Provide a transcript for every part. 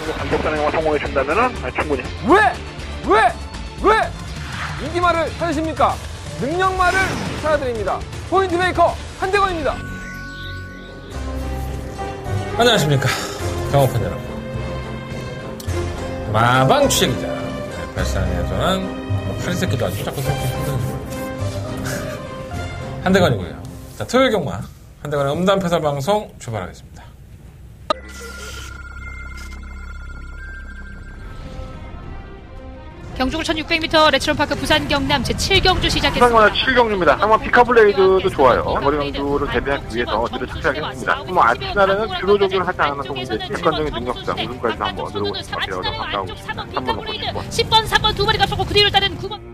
정도 감독단에 성공해 준다면은 충분히. 왜 인기말을 찾으십니까? 능력말을 찾아드립니다. 포인트 메이커 한대건입니다. 안녕하십니까, 경호팬 여러분. 마방 취재기자 발상에 전한 파리새끼도 아주 자꾸 속기 힘든 한대건이고요. 자, 토요일 경마 한대건의 음담 패설 방송 출발하겠습니다. 경주골 1600m 레츠런파크 부산 경남 제7경주 시작했습니다. 7경주입니다. 한번 피카블레이드도 좋아요. 장거리 경주를 대비하기 위해서 어디를 착취하겠습니다. 뭐 아침날에는 주로 조기를 하지 않아서 문제지 객관적인 능력상 우승까지 한번 누르고 싶은 것 같아요. 좀 가까우고 싶습니다. 3번 놓고 싶고 10번, 3번 두 마리가 쏘고 그 뒤를 따른 9번.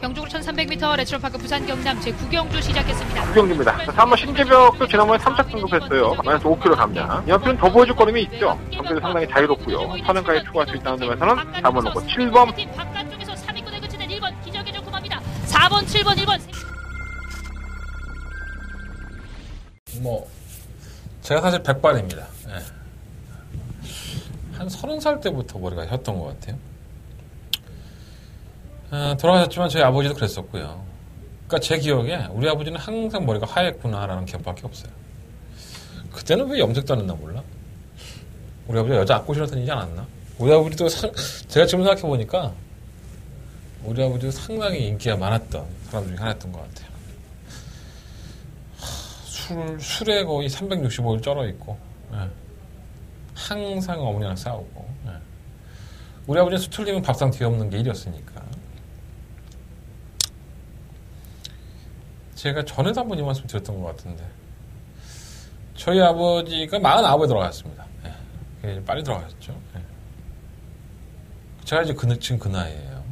경주골 1300m 레츠런파크 부산 경남 제9경주 시작했습니다. 9경주입니다. 3번 신재벽도 지난번에 3차 등급했어요. 마이너스 5kg 감량. 이 연필은 더 보여줄 거림이 있죠. 경기도 상당히 자유롭고요. 선행까지 추가할 수 있다는 점에서는 4번 놓고 7번. 바깥쪽에서 3위권에 그치는 1번 기적의 조금합니다. 4번, 7번, 1번. 제가 사실 백발입니다. 네. 한 30살 때부터 머리가 혔던 것 같아요. 돌아가셨지만 저희 아버지도 그랬었고요. 그러니까 제 기억에 우리 아버지는 항상 머리가 하얗구나라는 기억밖에 없어요. 그때는 왜 염색도 안 했나 몰라? 우리 아버지가 여자 앞고 신었다니지 않았나? 우리 아버지도 제가 지금 생각해보니까 우리 아버지도 상당히 인기가 많았던 사람 중에 하나였던 것 같아요. 술에 거의 365일 쩔어있고, 항상 어머니랑 싸우고, 우리 아버지는 수틀리면 밥상 뒤에 없는 게 일이었으니까. 제가 전에도 한번 이 말씀 드렸던 것 같은데, 저희 아버지가 49에 돌아가셨습니다. 빨리 돌아가셨죠. 제가 이제 지금 그 나이에요.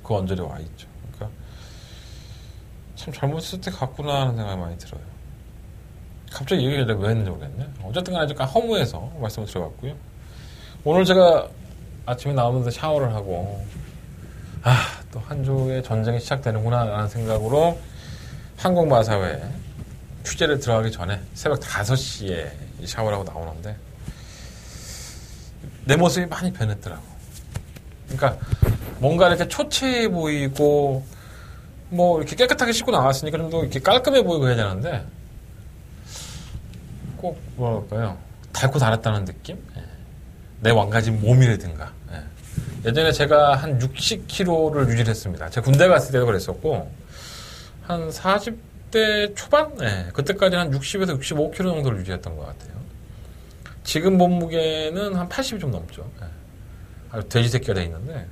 그 언저리에 와 있죠. 그러니까 참 잘못했을 때 갔구나 하는 생각이 많이 들어요. 갑자기 이 얘기를 내가 왜 했는지 모르겠네. 어쨌든 간에 약간 허무해서 말씀을 드려봤고요. 오늘 제가 아침에 나오면서 샤워를 하고, 또 한 주의 전쟁이 시작되는구나 라는 생각으로 항공마사회 취재를 들어가기 전에 새벽 5시에 샤워를 하고 나오는데 내 모습이 많이 변했더라고. 그러니까 뭔가 이렇게 초췌해 보이고 이렇게 깨끗하게 씻고 나왔으니까 좀 더 이렇게 깔끔해 보이고 해야 되는데 꼭 뭐랄까요, 닳고 닳았다는 느낌? 내 망가진 몸이라든가. 예전에 제가 한 60kg를 유지를 했습니다. 제가 군대 갔을 때도 그랬었고 한 40대 초반? 그때까지 한 60에서 65kg 정도를 유지했던 것 같아요. 지금 몸무게는 한 80이 좀 넘죠. 아주 돼지 새끼가 돼 있는데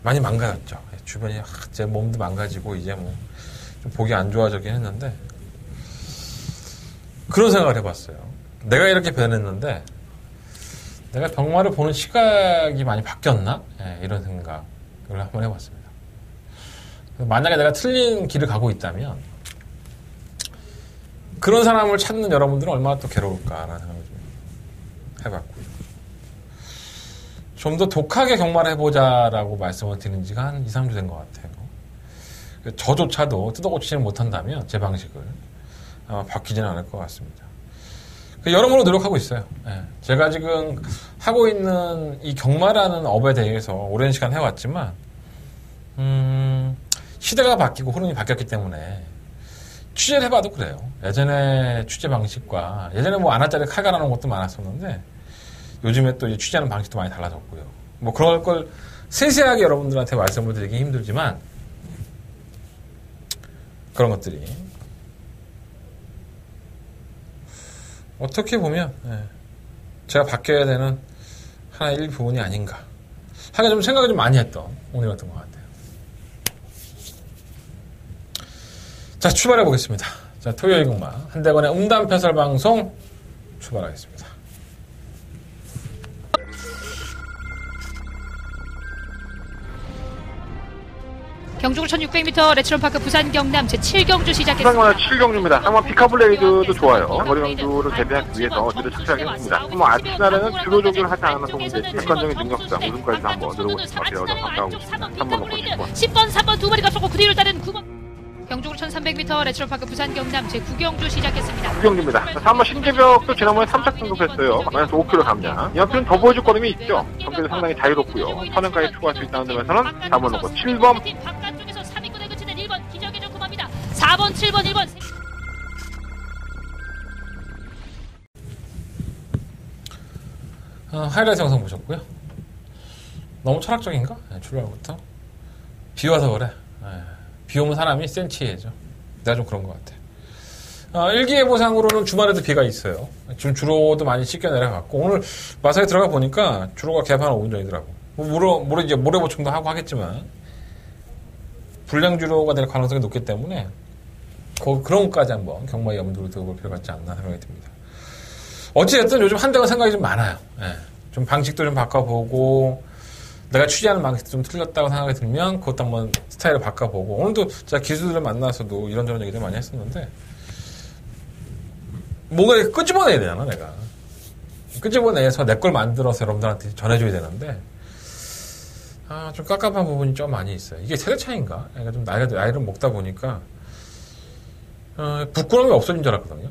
많이 망가졌죠. 주변이 제 몸도 망가지고 이제 좀 보기 안 좋아지긴 했는데 그런 생각을 해봤어요. 내가 이렇게 변했는데 내가 병마를 보는 시각이 많이 바뀌었나? 이런 생각을 한번 해봤습니다. 만약에 내가 틀린 길을 가고 있다면 그런 사람을 찾는 여러분들은 얼마나 또 괴로울까라는 생각을 좀 해봤고요. 좀 더 독하게 경마를 해보자라고 말씀을 드린 지가 한 2, 3주 된 것 같아요. 저조차도 뜯어고치지는 못한다면 제 방식을 아마 바뀌지는 않을 것 같습니다. 여러모로 노력하고 있어요. 제가 지금 하고 있는 이 경마라는 업에 대해서 오랜 시간 해왔지만 시대가 바뀌고 흐름이 바뀌었기 때문에 취재를 해봐도 그래요. 예전에 취재 방식과 예전에 안화짜리 칼 갈아놓은 것도 많았었는데 요즘에 또 취재하는 방식도 많이 달라졌고요. 그럴 걸 세세하게 여러분들한테 말씀을 드리기 힘들지만 그런 것들이 어떻게 보면 제가 바뀌어야 되는 하나의 일부분이 아닌가 하게 좀 생각을 좀 많이 했던 오늘이었던 것 같아요. 자, 출발해 보겠습니다. 자, 토요일 경마 한대건의 음담 패설 방송 출발하겠습니다. 경주골 1600m 레츠런파크 부산 경남 제7경주 시작했습니다. 7경주입니다. 한번 피카블레이드도 좋아요. 장거리 경주를 대비하기 위해서 어디를 착취하겠습니다. 아침날에는 주로 조기를 하지 않아서 문제지 객관적인 능력상 우승까지 한번 누르고 싶은 것 같아요. 좀 가까우고 싶습니다. 3번 놓고 싶고 10번, 3번 두 마리가 쏘고 그 뒤를 따른 9번. 경주로 1300m 레츠로파크 부산 경남 제9경주 시작했습니다. 9경주입니다. 3번 신재벽도 지난번에 3차 등급했어요. 마이너스 5kg 감량. 이 연필은 더 보여줄 거름이 있죠. 경기도 상당히 자유롭고요. 선행까지 추가할 수 있다는 점에서는 4번 놓고 7번. 바깥쪽에서 3위권에 그치는 1번 기적의 조금합니다. 4번, 7번, 1번. 하이라이트 영상 보셨고요. 너무 철학적인가? 네, 출발부터. 비 와서 그래. 네, 비 오면 사람이 센치해져. 내가 좀 그런 것 같아. 일기예보상으로는 주말에도 비가 있어요. 지금 주로도 많이 씻겨 내려갔고, 오늘 마사에 들어가 보니까 주로가 개판 5분 전이더라고. 모레 보충도 하고 하겠지만, 불량 주로가 될 가능성이 높기 때문에, 그런 것까지 한번 경마의 염두를 두고 볼 필요가 있지 않나 생각이 듭니다. 어찌됐든 요즘 한대가 생각이 좀 많아요. 예. 좀 방식도 좀 바꿔보고, 내가 취재하는 방식도 좀 틀렸다고 생각이 들면, 그것도 한번 스타일을 바꿔보고, 오늘도 제가 기수들을 만나서도 이런저런 얘기들 많이 했었는데, 뭔가 이렇게 끄집어내야 되잖아, 내가. 끄집어내서 내 걸 만들어서 여러분들한테 전해줘야 되는데, 좀 깝깝한 부분이 좀 많이 있어요. 이게 세대 차이인가? 그러니까 좀 나이를 먹다 보니까, 부끄러움이 없어진 줄 알았거든요.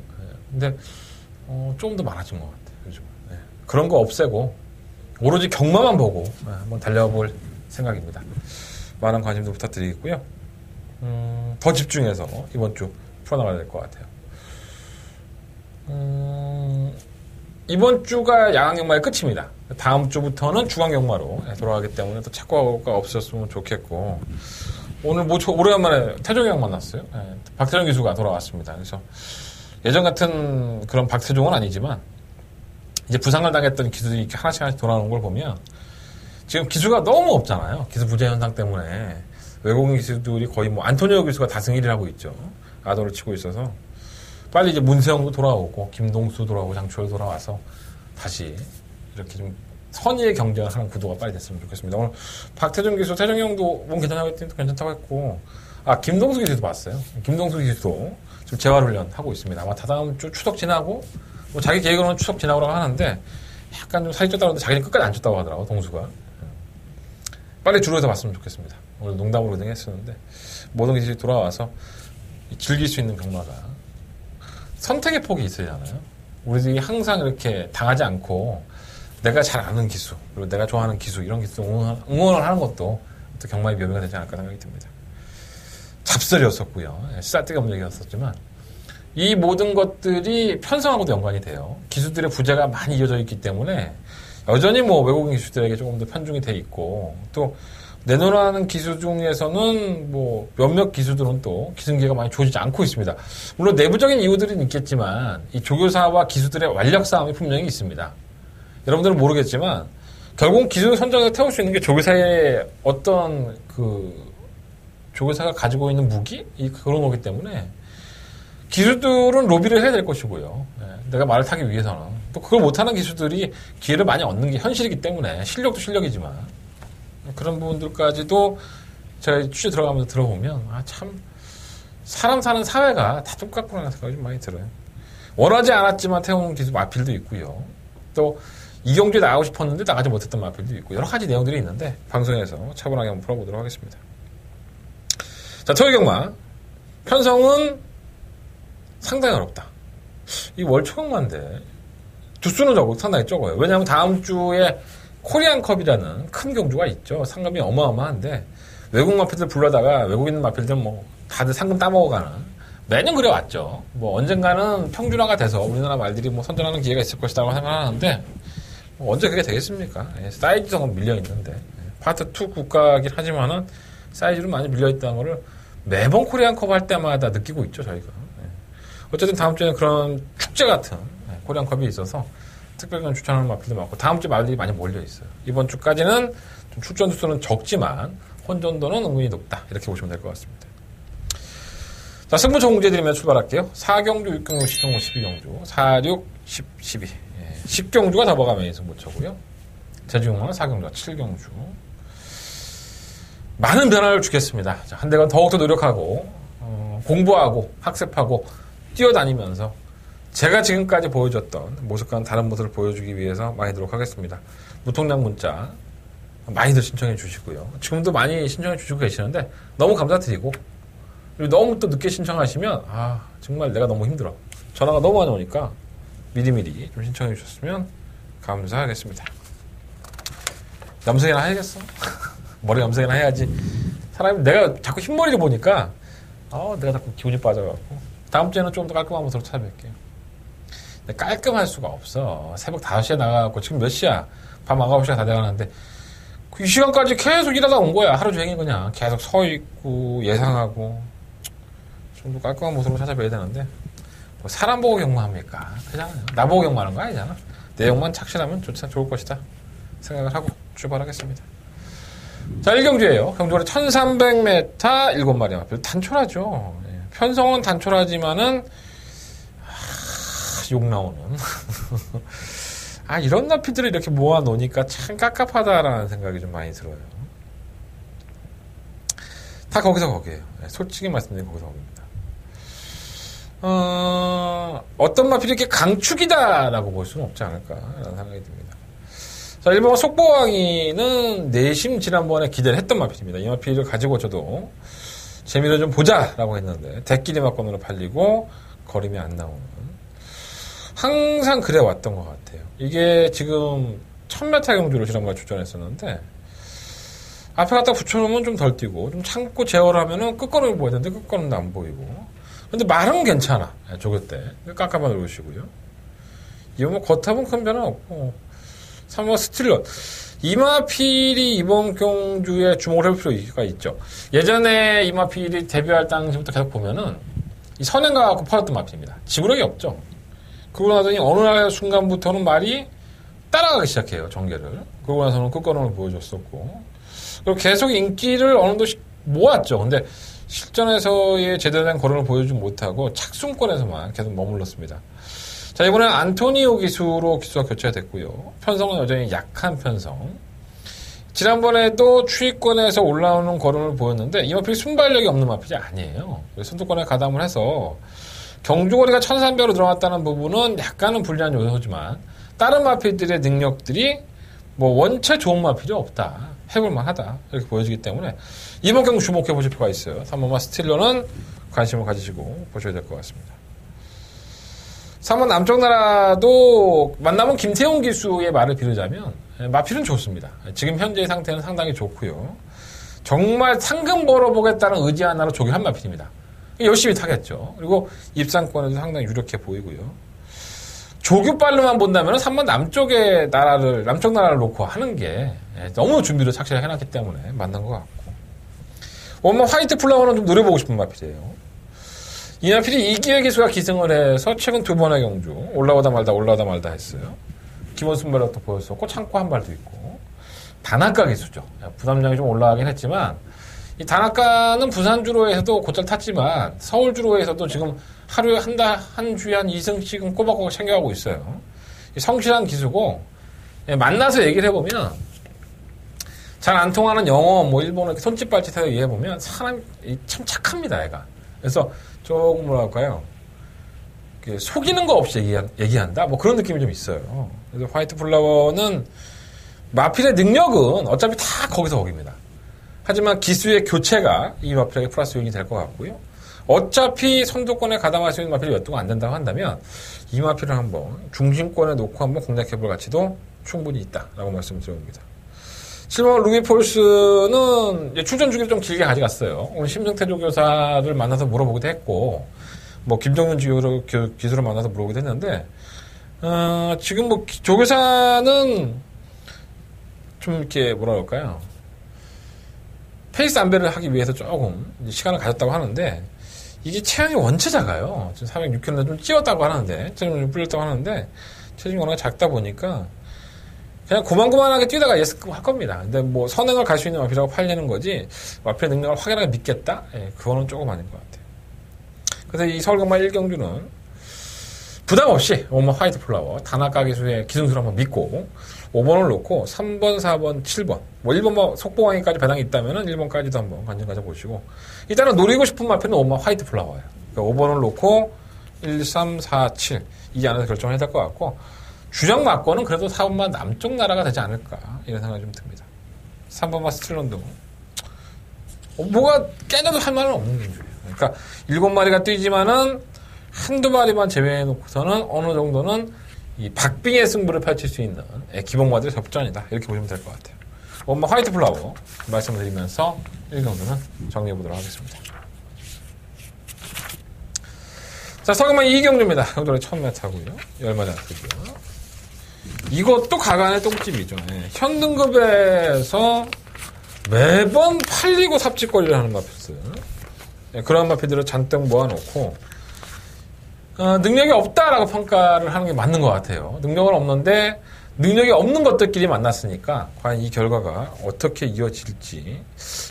근데, 조금 더 많아진 것 같아요, 요즘. 네. 그런 거 없애고, 오로지 경마만 보고, 한번 달려볼 생각입니다. 많은 관심도 부탁드리겠고요. 더 집중해서 이번 주 풀어나가야 될 것 같아요. 이번 주가 야간경마의 끝입니다. 다음 주부터는 주간경마로 돌아가기 때문에 또 착과가 없었으면 좋겠고, 오늘 오래간만에 태종이 형 만났어요. 네, 박태종 기수가 돌아왔습니다. 그래서 예전 같은 그런 박태종은 아니지만, 이제 부상을 당했던 기수들이 이렇게 하나씩 돌아오는 걸 보면, 지금 기수가 너무 없잖아요. 기수 부재 현상 때문에. 외국인 기수들이 거의 안토니오 기수가 다승 1위를 하고 있죠. 아도를 치고 있어서. 빨리 이제 문세영도 돌아오고, 김동수 돌아오고, 장초열 돌아와서 다시 이렇게 좀 선의의 경쟁을 하는 구도가 빨리 됐으면 좋겠습니다. 오늘 박태종 기수, 태종이 형도 몸 괜찮다고 했고, 김동수 기수도 봤어요. 김동수 기수도 지금 재활훈련 하고 있습니다. 아마 다다음 주 추석 지나고, 자기 계획으로는 추석 지나고라고 하는데, 약간 좀 살이 쪘다고 하는데 자기는 끝까지 안 쪘다고 하더라고, 동수가. 빨리 주로에서 봤으면 좋겠습니다. 오늘 농담으로 했었는데, 모든 기술이 돌아와서 즐길 수 있는 경마가 선택의 폭이 있어야 하잖아요. 우리들이 항상 이렇게 당하지 않고, 내가 잘 아는 기수, 그리고 내가 좋아하는 기수, 이런 기수 응원을 하는 것도 또 경마의 묘미가 되지 않을까 생각이 듭니다. 잡설이었었고요. 쓰잘데기 얘기였었지만, 이 모든 것들이 편성하고도 연관이 돼요. 기수들의 부재가 많이 이어져 있기 때문에 여전히 외국인 기수들에게 조금 더 편중이 돼 있고, 또 내놓으라는 기수 중에서는 몇몇 기수들은 또 기승기가 많이 좋아지지 않고 있습니다. 물론 내부적인 이유들은 있겠지만 이 조교사와 기수들의 완력 싸움이 분명히 있습니다. 여러분들은 모르겠지만 결국 기수 선정에서 태울 수 있는 게 조교사의 어떤 조교사가 가지고 있는 무기? 그런 거기 때문에 기수들은 로비를 해야 될 것이고요. 내가 말을 타기 위해서는. 또 그걸 못하는 기수들이 기회를 많이 얻는 게 현실이기 때문에 실력도 실력이지만 그런 부분들까지도 제가 취재 들어가면서 들어보면 참 사람 사는 사회가 다 똑같구나 생각이 좀 많이 들어요. 원하지 않았지만 태우는 기수 마필도 있고요. 또 이경주에 나가고 싶었는데 나가지 못했던 마필도 있고 여러 가지 내용들이 있는데 방송에서 차분하게 한번 풀어보도록 하겠습니다. 자, 토요경마 편성은 상당히 어렵다. 이 월초경마인데 두수는 상당히 적어요. 왜냐하면 다음 주에 코리안컵이라는 큰 경주가 있죠. 상금이 어마어마한데 외국 마필들 불러다가 외국인 마필들 다들 상금 따먹어가는 매년 그래왔죠. 언젠가는 평준화가 돼서 우리나라 말들이 선전하는 기회가 있을 것이라고 생각하는데 언제 그게 되겠습니까? 사이즈적으로 밀려있는데 파트 2 국가이긴 하지만은 사이즈로 많이 밀려있다는 거를 매번 코리안컵 할 때마다 느끼고 있죠, 저희가. 어쨌든 다음 주에는 그런 축제 같은 코리안컵이 있어서 특별히 추천하는 마필도 많고 다음 주에 말들이 많이 몰려있어요. 이번 주까지는 좀 출전 수는 적지만 혼전도는 은근히 높다. 이렇게 보시면 될 것 같습니다. 자, 승부처 공지해드리면 출발할게요. 4경주, 6경주, 10경주, 12경주, 4, 6, 10, 12. 10경주가 더버가 메인 승부처고요. 제주경마는 4경주와 7경주. 많은 변화를 주겠습니다. 자, 한대건 더욱더 노력하고 공부하고 학습하고 뛰어다니면서 제가 지금까지 보여줬던 모습과는 다른 모습을 보여주기 위해서 많이 노력하겠습니다. 무통장 문자 많이들 신청해 주시고요. 지금도 많이 신청해 주시고 계시는데 너무 감사드리고 그리고 너무 또 늦게 신청하시면 정말 내가 너무 힘들어. 전화가 너무 많이 오니까 미리미리 좀 신청해 주셨으면 감사하겠습니다. 염색이나 해야겠어. 머리 염색이나 해야지. 사람이 내가 자꾸 흰머리를 보니까 내가 자꾸 기분이 빠져갖고 다음 주에는 좀 더 깔끔한 모습으로 찾아뵐게요. 근데 깔끔할 수가 없어. 새벽 5시에 나가갖고 지금 몇 시야? 밤 9시가 다 돼가는데 이 시간까지 계속 일하다 온 거야. 하루 종일 그냥 계속 서 있고 예상하고 좀 더 깔끔한 모습으로 찾아뵈야 되는데 뭐 사람 보고 경마합니까? 그잖아요. 나 보고 경마하는 거 아니잖아. 내용만 착실하면 좋을 것이다 생각을 하고 출발하겠습니다. 자, 1경주예요. 경주거리 1300m 7마리 마필. 단촐하죠. 편성은 단촐하지만은 욕 나오는 이런 마필들을 이렇게 모아놓으니까 참 깝깝하다라는 생각이 좀 많이 들어요. 다 거기서 거기에요. 솔직히 말씀드리면 거기서 거기입니다. 어떤 마필이 이렇게 강축이다라고 볼 수는 없지 않을까라는 생각이 듭니다. 자, 1번 속보왕이는 내심 지난번에 기대를 했던 마필입니다. 이 마필을 가지고 저도 재미를 좀 보자라고 했는데 대끼리 막건으로 팔리고 거림이 안 나오는, 항상 그래 왔던 것 같아요. 이게 지금 1000m 경주를 지난번에 출전했었는데 앞에 갖다 붙여놓으면 좀 덜 뛰고 좀 참고 제어를 하면은 끝걸음이 보이는데 끝걸음도 안 보이고, 근데 말은 괜찮아. 조교 때 깜깜한 오르시고요. 이거 뭐 겉합은 큰 변화 없고. 3번 스틸런. 이마필이 이번 경주에 주목을 해볼 필요가 있죠. 예전에 이마필이 데뷔할 당시부터 계속 보면은 이 선행가 갖고 팔았던 마필입니다. 지구력이 없죠. 그러고 나더니 어느 날 순간부터는 말이 따라가기 시작해요. 전개를. 그러고 나서는 끝걸음을 보여줬었고, 그리고 계속 인기를 어느 정도 모았죠. 근데 실전에서의 제대로 된 걸음을 보여주지 못하고 착순권에서만 계속 머물렀습니다. 자, 이번엔 안토니오 기수로 기수가 교체가 됐고요. 편성은 여전히 약한 편성. 지난번에도 추위권에서 올라오는 걸음을 보였는데 이 마필이 순발력이 없는 마필이 아니에요. 선두권에 가담을 해서 경주거리가 1300으로 들어갔다는 부분은 약간은 불리한 요소지만 다른 마필들의 능력들이 뭐 원체 좋은 마필이 없다, 해볼만 하다, 이렇게 보여지기 때문에 이번 경주 주목해 보실 필요가 있어요. 3번마 스틸러는 관심을 가지시고 보셔야 될 것 같습니다. 3번 남쪽나라도 만나면 김태훈 기수의 말을 빌으자면 마필은 좋습니다. 지금 현재의 상태는 상당히 좋고요. 정말 상금 벌어보겠다는 의지 하나로 조교한 마필입니다. 열심히 타겠죠. 그리고 입상권에도 상당히 유력해 보이고요. 조교빨로만 본다면 3번 남쪽 나라를 놓고 하는 게 너무 준비를 착실하게 해놨기 때문에 맞는 것 같고, 원마 화이트 플라워는 좀 노려보고 싶은 마필이에요. 이 마필이 이기의 기수가 기승을 해서 최근 2번의 경주 올라오다 말다 했어요. 기본 순발력도 보였었고 창고 한 발도 있고, 다나카 기수죠. 부담량이 좀 올라가긴 했지만 이 다나카는 부산주로에서도 곧잘 탔지만 서울주로에서도 지금 하루에 한 주에 한 2승씩은 꼬박꼬박 챙겨가고 있어요. 성실한 기수고, 만나서 얘기를 해보면 잘 안 통하는 영어, 뭐 일본어 이렇게 손짓 발짓해서 얘기해보면 사람이 참 착합니다, 애가. 그래서 조금 뭐랄까요, 속이는 거 없이 얘기한다, 뭐 그런 느낌이 좀 있어요. 그래서 화이트 플라워는 마필의 능력은 어차피 다 거기서 거기입니다. 하지만 기수의 교체가 이 마필에게 플러스 요인이 될 것 같고요. 어차피 선두권에 가담할 수 있는 마필이 몇 두가 안 된다고 한다면 이 마필을 한번 중심권에 놓고 한번 공략해볼 가치도 충분히 있다라고 말씀드려봅니다. 7번 루비폴스는 출전 주기를 좀 길게 가져갔어요. 오늘 심승태 조교사를 만나서 물어보기도 했고, 뭐 김정윤 기수를 만나서 물어보기도 했는데, 지금 뭐 조교사는 좀 이렇게 뭐라 그럴까요? 페이스 안배를 하기 위해서 조금 시간을 가졌다고 하는데, 이게 체형이 원체 작아요. 지금 406kg인데 좀 찌웠다고 하는데, 체중이 좀 불렸다고 하는데, 체중이 워낙 작다 보니까 그냥 고만고만하게 뛰다가 예습 할 겁니다. 근데 뭐 선행을 갈 수 있는 마필이라고 팔리는 거지, 마필의 능력을 확연하게 믿겠다? 그거는 조금 아닌 것 같아요. 그래서 이 서울경마 1경주는 부담 없이 원마 화이트 플라워, 다나카 기수의 기승수를 한번 믿고 5번을 놓고 3번, 4번, 7번, 뭐 1번 뭐 속보왕이까지 배당이 있다면은 1번까지도 한번 관심 가져보시고, 일단은 노리고 싶은 마필은 원마 화이트 플라워예요. 그러니까 5번을 놓고 1, 3, 4, 7 이 안에서 결정을 해야 될 것 같고, 주장 막권은 그래도 4번만 남쪽 나라가 되지 않을까, 이런 생각이 좀 듭니다. 3번만 스틸런도 뭐가 깨져도 할 말은 없는 경주예요. 그러니까 7마리가 뛰지만은 한두 마리만 제외해놓고서는 어느 정도는 이 박빙의 승부를 펼칠 수 있는 기본마들의 접전이다. 이렇게 보시면 될 것 같아요. 원마 화이트 플라워 말씀을 드리면서 1경주는 정리해보도록 하겠습니다. 자, 서경만 2경주입니다. 경주의 1000m고요. 열마리 아트고요. 이것도 가간의 똥집이죠. 현등급에서 매번 팔리고 삽질거리를 하는 마필들. 그런 마필들을 잔뜩 모아놓고 능력이 없다라고 평가를 하는 게 맞는 것 같아요. 능력은 없는데 능력이 없는 것들끼리 만났으니까 과연 이 결과가 어떻게 이어질지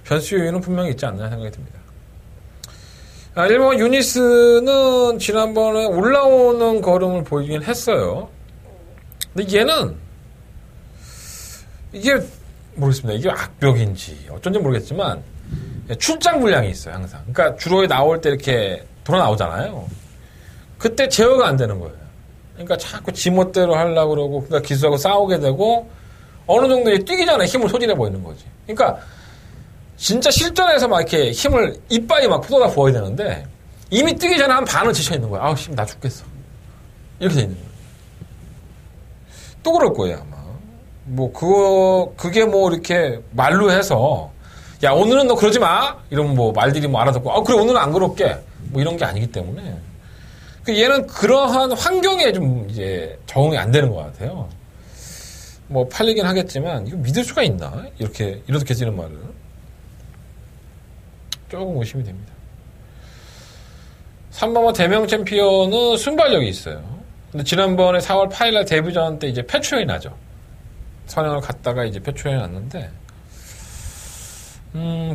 변수 요인은 분명히 있지 않나 생각이 듭니다. 일본 유니스는 지난번에 올라오는 걸음을 보이긴 했어요. 근데 얘는 이게 모르겠습니다. 이게 악벽인지 어쩐지 모르겠지만 출장 물량이 있어요. 항상. 그러니까 주로에 나올 때 이렇게 돌아 나오잖아요. 그때 제어가 안 되는 거예요. 그러니까 자꾸 지멋대로 하려고 그러고 그러니까 기수하고 싸우게 되고 어느 정도 뛰기 전에 힘을 소진해 보이는 거지. 그러니까 진짜 실전에서 막 이렇게 힘을 이빨이 막 쏟아 부어야 되는데 이미 뛰기 전에 한 반은 지쳐 있는 거야. 아우 씨, 나 죽겠어. 이렇게 돼 있는 거예요. 또 그럴 거예요 아마. 뭐 그게 뭐 이렇게 말로 해서 야 오늘은 너 그러지 마 이러면 뭐 말들이 뭐 알아듣고 그래 오늘은 안 그럴게 뭐 이런 게 아니기 때문에 얘는 그러한 환경에 좀 이제 적응이 안 되는 것 같아요. 뭐 팔리긴 하겠지만 이거 믿을 수가 있나 이렇게 쓰는 말을 조금 의심이 됩니다. 3번은 대명 챔피언은 순발력이 있어요. 근데 지난번에 4월 8일날 데뷔전 때 이제 폐초연이 나죠. 선행을 갔다가 이제 폐초연이 났는데,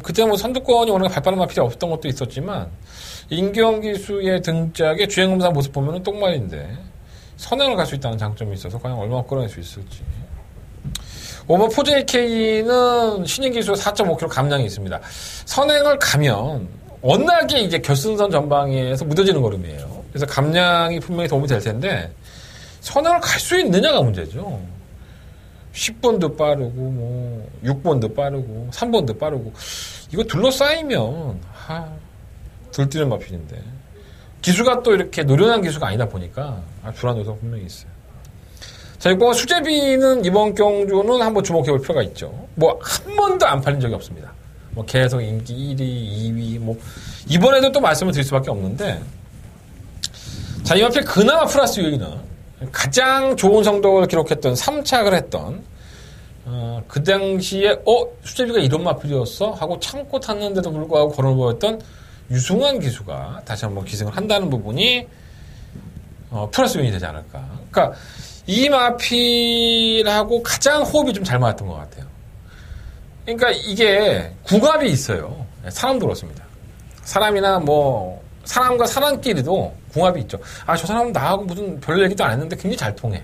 그때 뭐 선두권이 워낙 발빠른 마필이 없었던 것도 있었지만, 인경 기수의 등짝에 주행검사 모습 보면은 똥말인데, 선행을 갈 수 있다는 장점이 있어서 과연 얼마나 끌어낼 수 있을지. 5번 포제이케이는 신인 기수 4.5km 감량이 있습니다. 선행을 가면, 워낙에 이제 결승선 전방에서 무뎌지는 걸음이에요. 그래서 감량이 분명히 도움이 될 텐데 선행을 갈 수 있느냐가 문제죠. 10번도 빠르고 뭐 6번도 빠르고 3번도 빠르고 이거 둘러싸이면 들뛰는 마필인데 기수가 또 이렇게 노련한 기수가 아니다 보니까 불안 요소가 분명히 있어요. 자, 6번 수제비는 이번 경주는 한번 주목해 볼 필요가 있죠. 뭐 한 번도 안 팔린 적이 없습니다. 뭐 계속 인기 1위, 2위, 뭐 이번에도 또 말씀을 드릴 수밖에 없는데, 자, 이 앞에 그나마 플러스 요인은 가장 좋은 성적을 기록했던 3착을 했던 그 당시에 수제비가 이런 마필이었어 하고 참고 탔는데도 불구하고 걸어 보였던 유승환 기수가 다시 한번 기승을 한다는 부분이 플러스 요인이 되지 않을까. 그러니까 이 마필하고 가장 호흡이 좀 잘 맞았던 것 같아요. 그러니까 이게 궁합이 있어요. 사람도 그렇습니다. 사람이나 뭐 사람과 사람끼리도 궁합이 있죠. 저 사람은 나하고 무슨 별 얘기도 안 했는데 굉장히 잘 통해.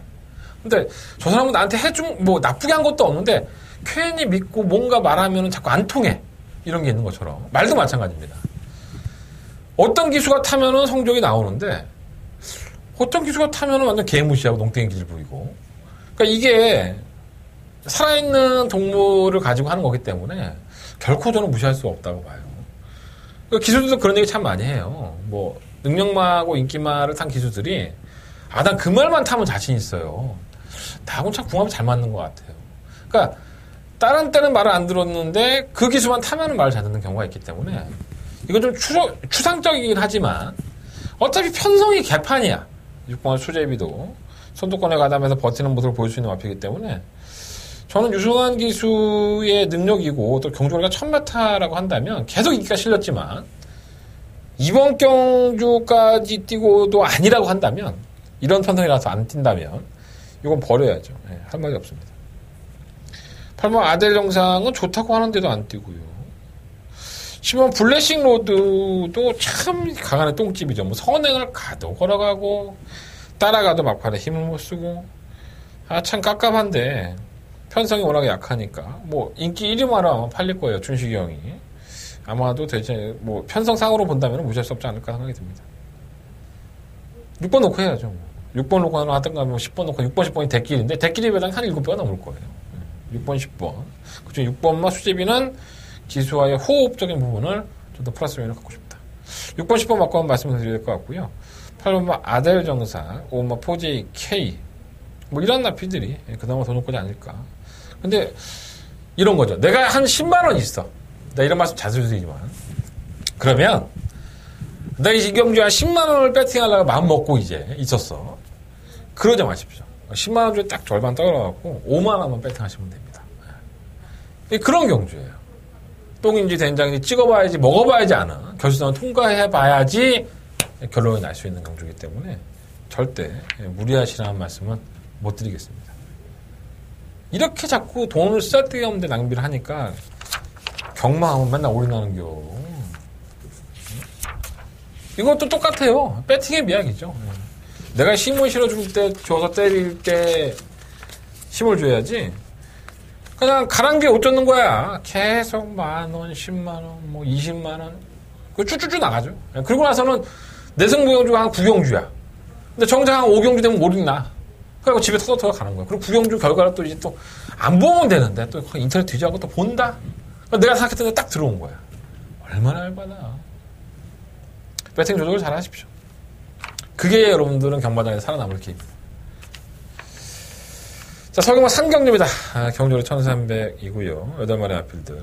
근데 저 사람은 나한테 해준 뭐 나쁘게 한 것도 없는데 괜히 믿고 뭔가 말하면 자꾸 안 통해. 이런 게 있는 것처럼 말도 마찬가지입니다. 어떤 기수가 타면은 성적이 나오는데 어떤 기수가 타면은 완전 개무시하고 농땡이 길 부리고. 그러니까 이게 살아있는 동물을 가지고 하는 거기 때문에 결코 저는 무시할 수 없다고 봐요. 그러니까 기수들도 그런 얘기 참 많이 해요. 뭐 능력마하고 인기마를 탄 기수들이 난 그 말만 타면 자신 있어요. 나하고는 참 궁합이 잘 맞는 것 같아요. 그러니까 다른 때는 말을 안 들었는데 그 기수만 타면은 말을 잘 듣는 경우가 있기 때문에 이건 좀 추상적이긴 하지만 어차피 편성이 개판이야. 6번 수제비도 선두권에 가담해서 버티는 모습을 보일 수 있는 마필이기 때문에 저는 유승환 기수의 능력이고 또 경주거리가 1000m라고 한다면 계속 인기가 실렸지만 이번 경주까지 뛰고도 아니라고 한다면 이런 편성이라서 안 뛴다면 이건 버려야죠. 할 말이 없습니다. 8번 아델 영상은 좋다고 하는데도 안 뛰고요. 10번 블레싱 로드도 참 강한의 똥집이죠. 뭐 선행을 가도 걸어가고 따라가도 막판에 힘을 못 쓰고 참 깝깝한데 편성이 워낙에 약하니까 뭐 인기 1위만 하면 팔릴 거예요. 춘식이 형이 아마도 대체 뭐 편성상으로 본다면 무시할 수 없지 않을까 생각이 듭니다. 6번 놓고 해야죠. 6번 놓고 하든가 뭐 10번 놓고 6번 10번이 대길인데 대길이 배당 한 7배가 넘을 거예요. 6번 10번 그중에 6번과 수제비는 기수와의 호흡적인 부분을 좀 더 플러스 요인을 갖고 싶다. 6번, 10번 바꿔 말씀을 드릴 것 같고요. 8번 아델 정사, 5번 포제이 K. 뭐 이런 나피들이 그나마 더 높지 않을까. 근데 이런 거죠. 내가 한 10만원 있어. 내가 이런 말씀 자주 드리지만. 그러면 내가 이경주에 한 10만원을 배팅하려고 마음 먹고 이제 있었어. 그러지 마십시오. 10만원 중에 딱 절반 떨어져갖고 5만원만 배팅하시면 됩니다. 그런 경주예요. 똥인지 된장인지 찍어봐야지 먹어봐야지 않아. 결승을 통과해봐야지 결론이 날 수 있는 경주이기 때문에 절대 무리하시라는 말씀은 못 드리겠습니다. 이렇게 자꾸 돈을 쓸데없는데 낭비를 하니까 경마하면 맨날 올인하는겨. 이것도 똑같아요. 배팅의 미학이죠. 내가 힘을 실어줄 때 줘서 때릴 때 힘을 줘야지. 그냥 가랑비에 옷 젖는 거야. 계속 10,000원, 100,000원, 뭐 200,000원. 그 쭈쭈쭈 나가죠. 그리고 나서는 내승부경주가 한 9경주야. 근데 정작 한 5경주 되면 몰이 나. 그래서 집에 터져 가는 거야. 그리고 9경주 결과를 또 이제 또 안 보면 되는데 또 인터넷 뒤져가고 또 본다? 내가 생각했던 데 딱 들어온 거야. 얼마나 열받아. 배팅 조절을 잘 하십시오. 그게 여러분들은 경마장에서 살아남을 기회입니다. 자, 서경마 3경주입니다. 경주로 1300이고요. 8마리 아필들.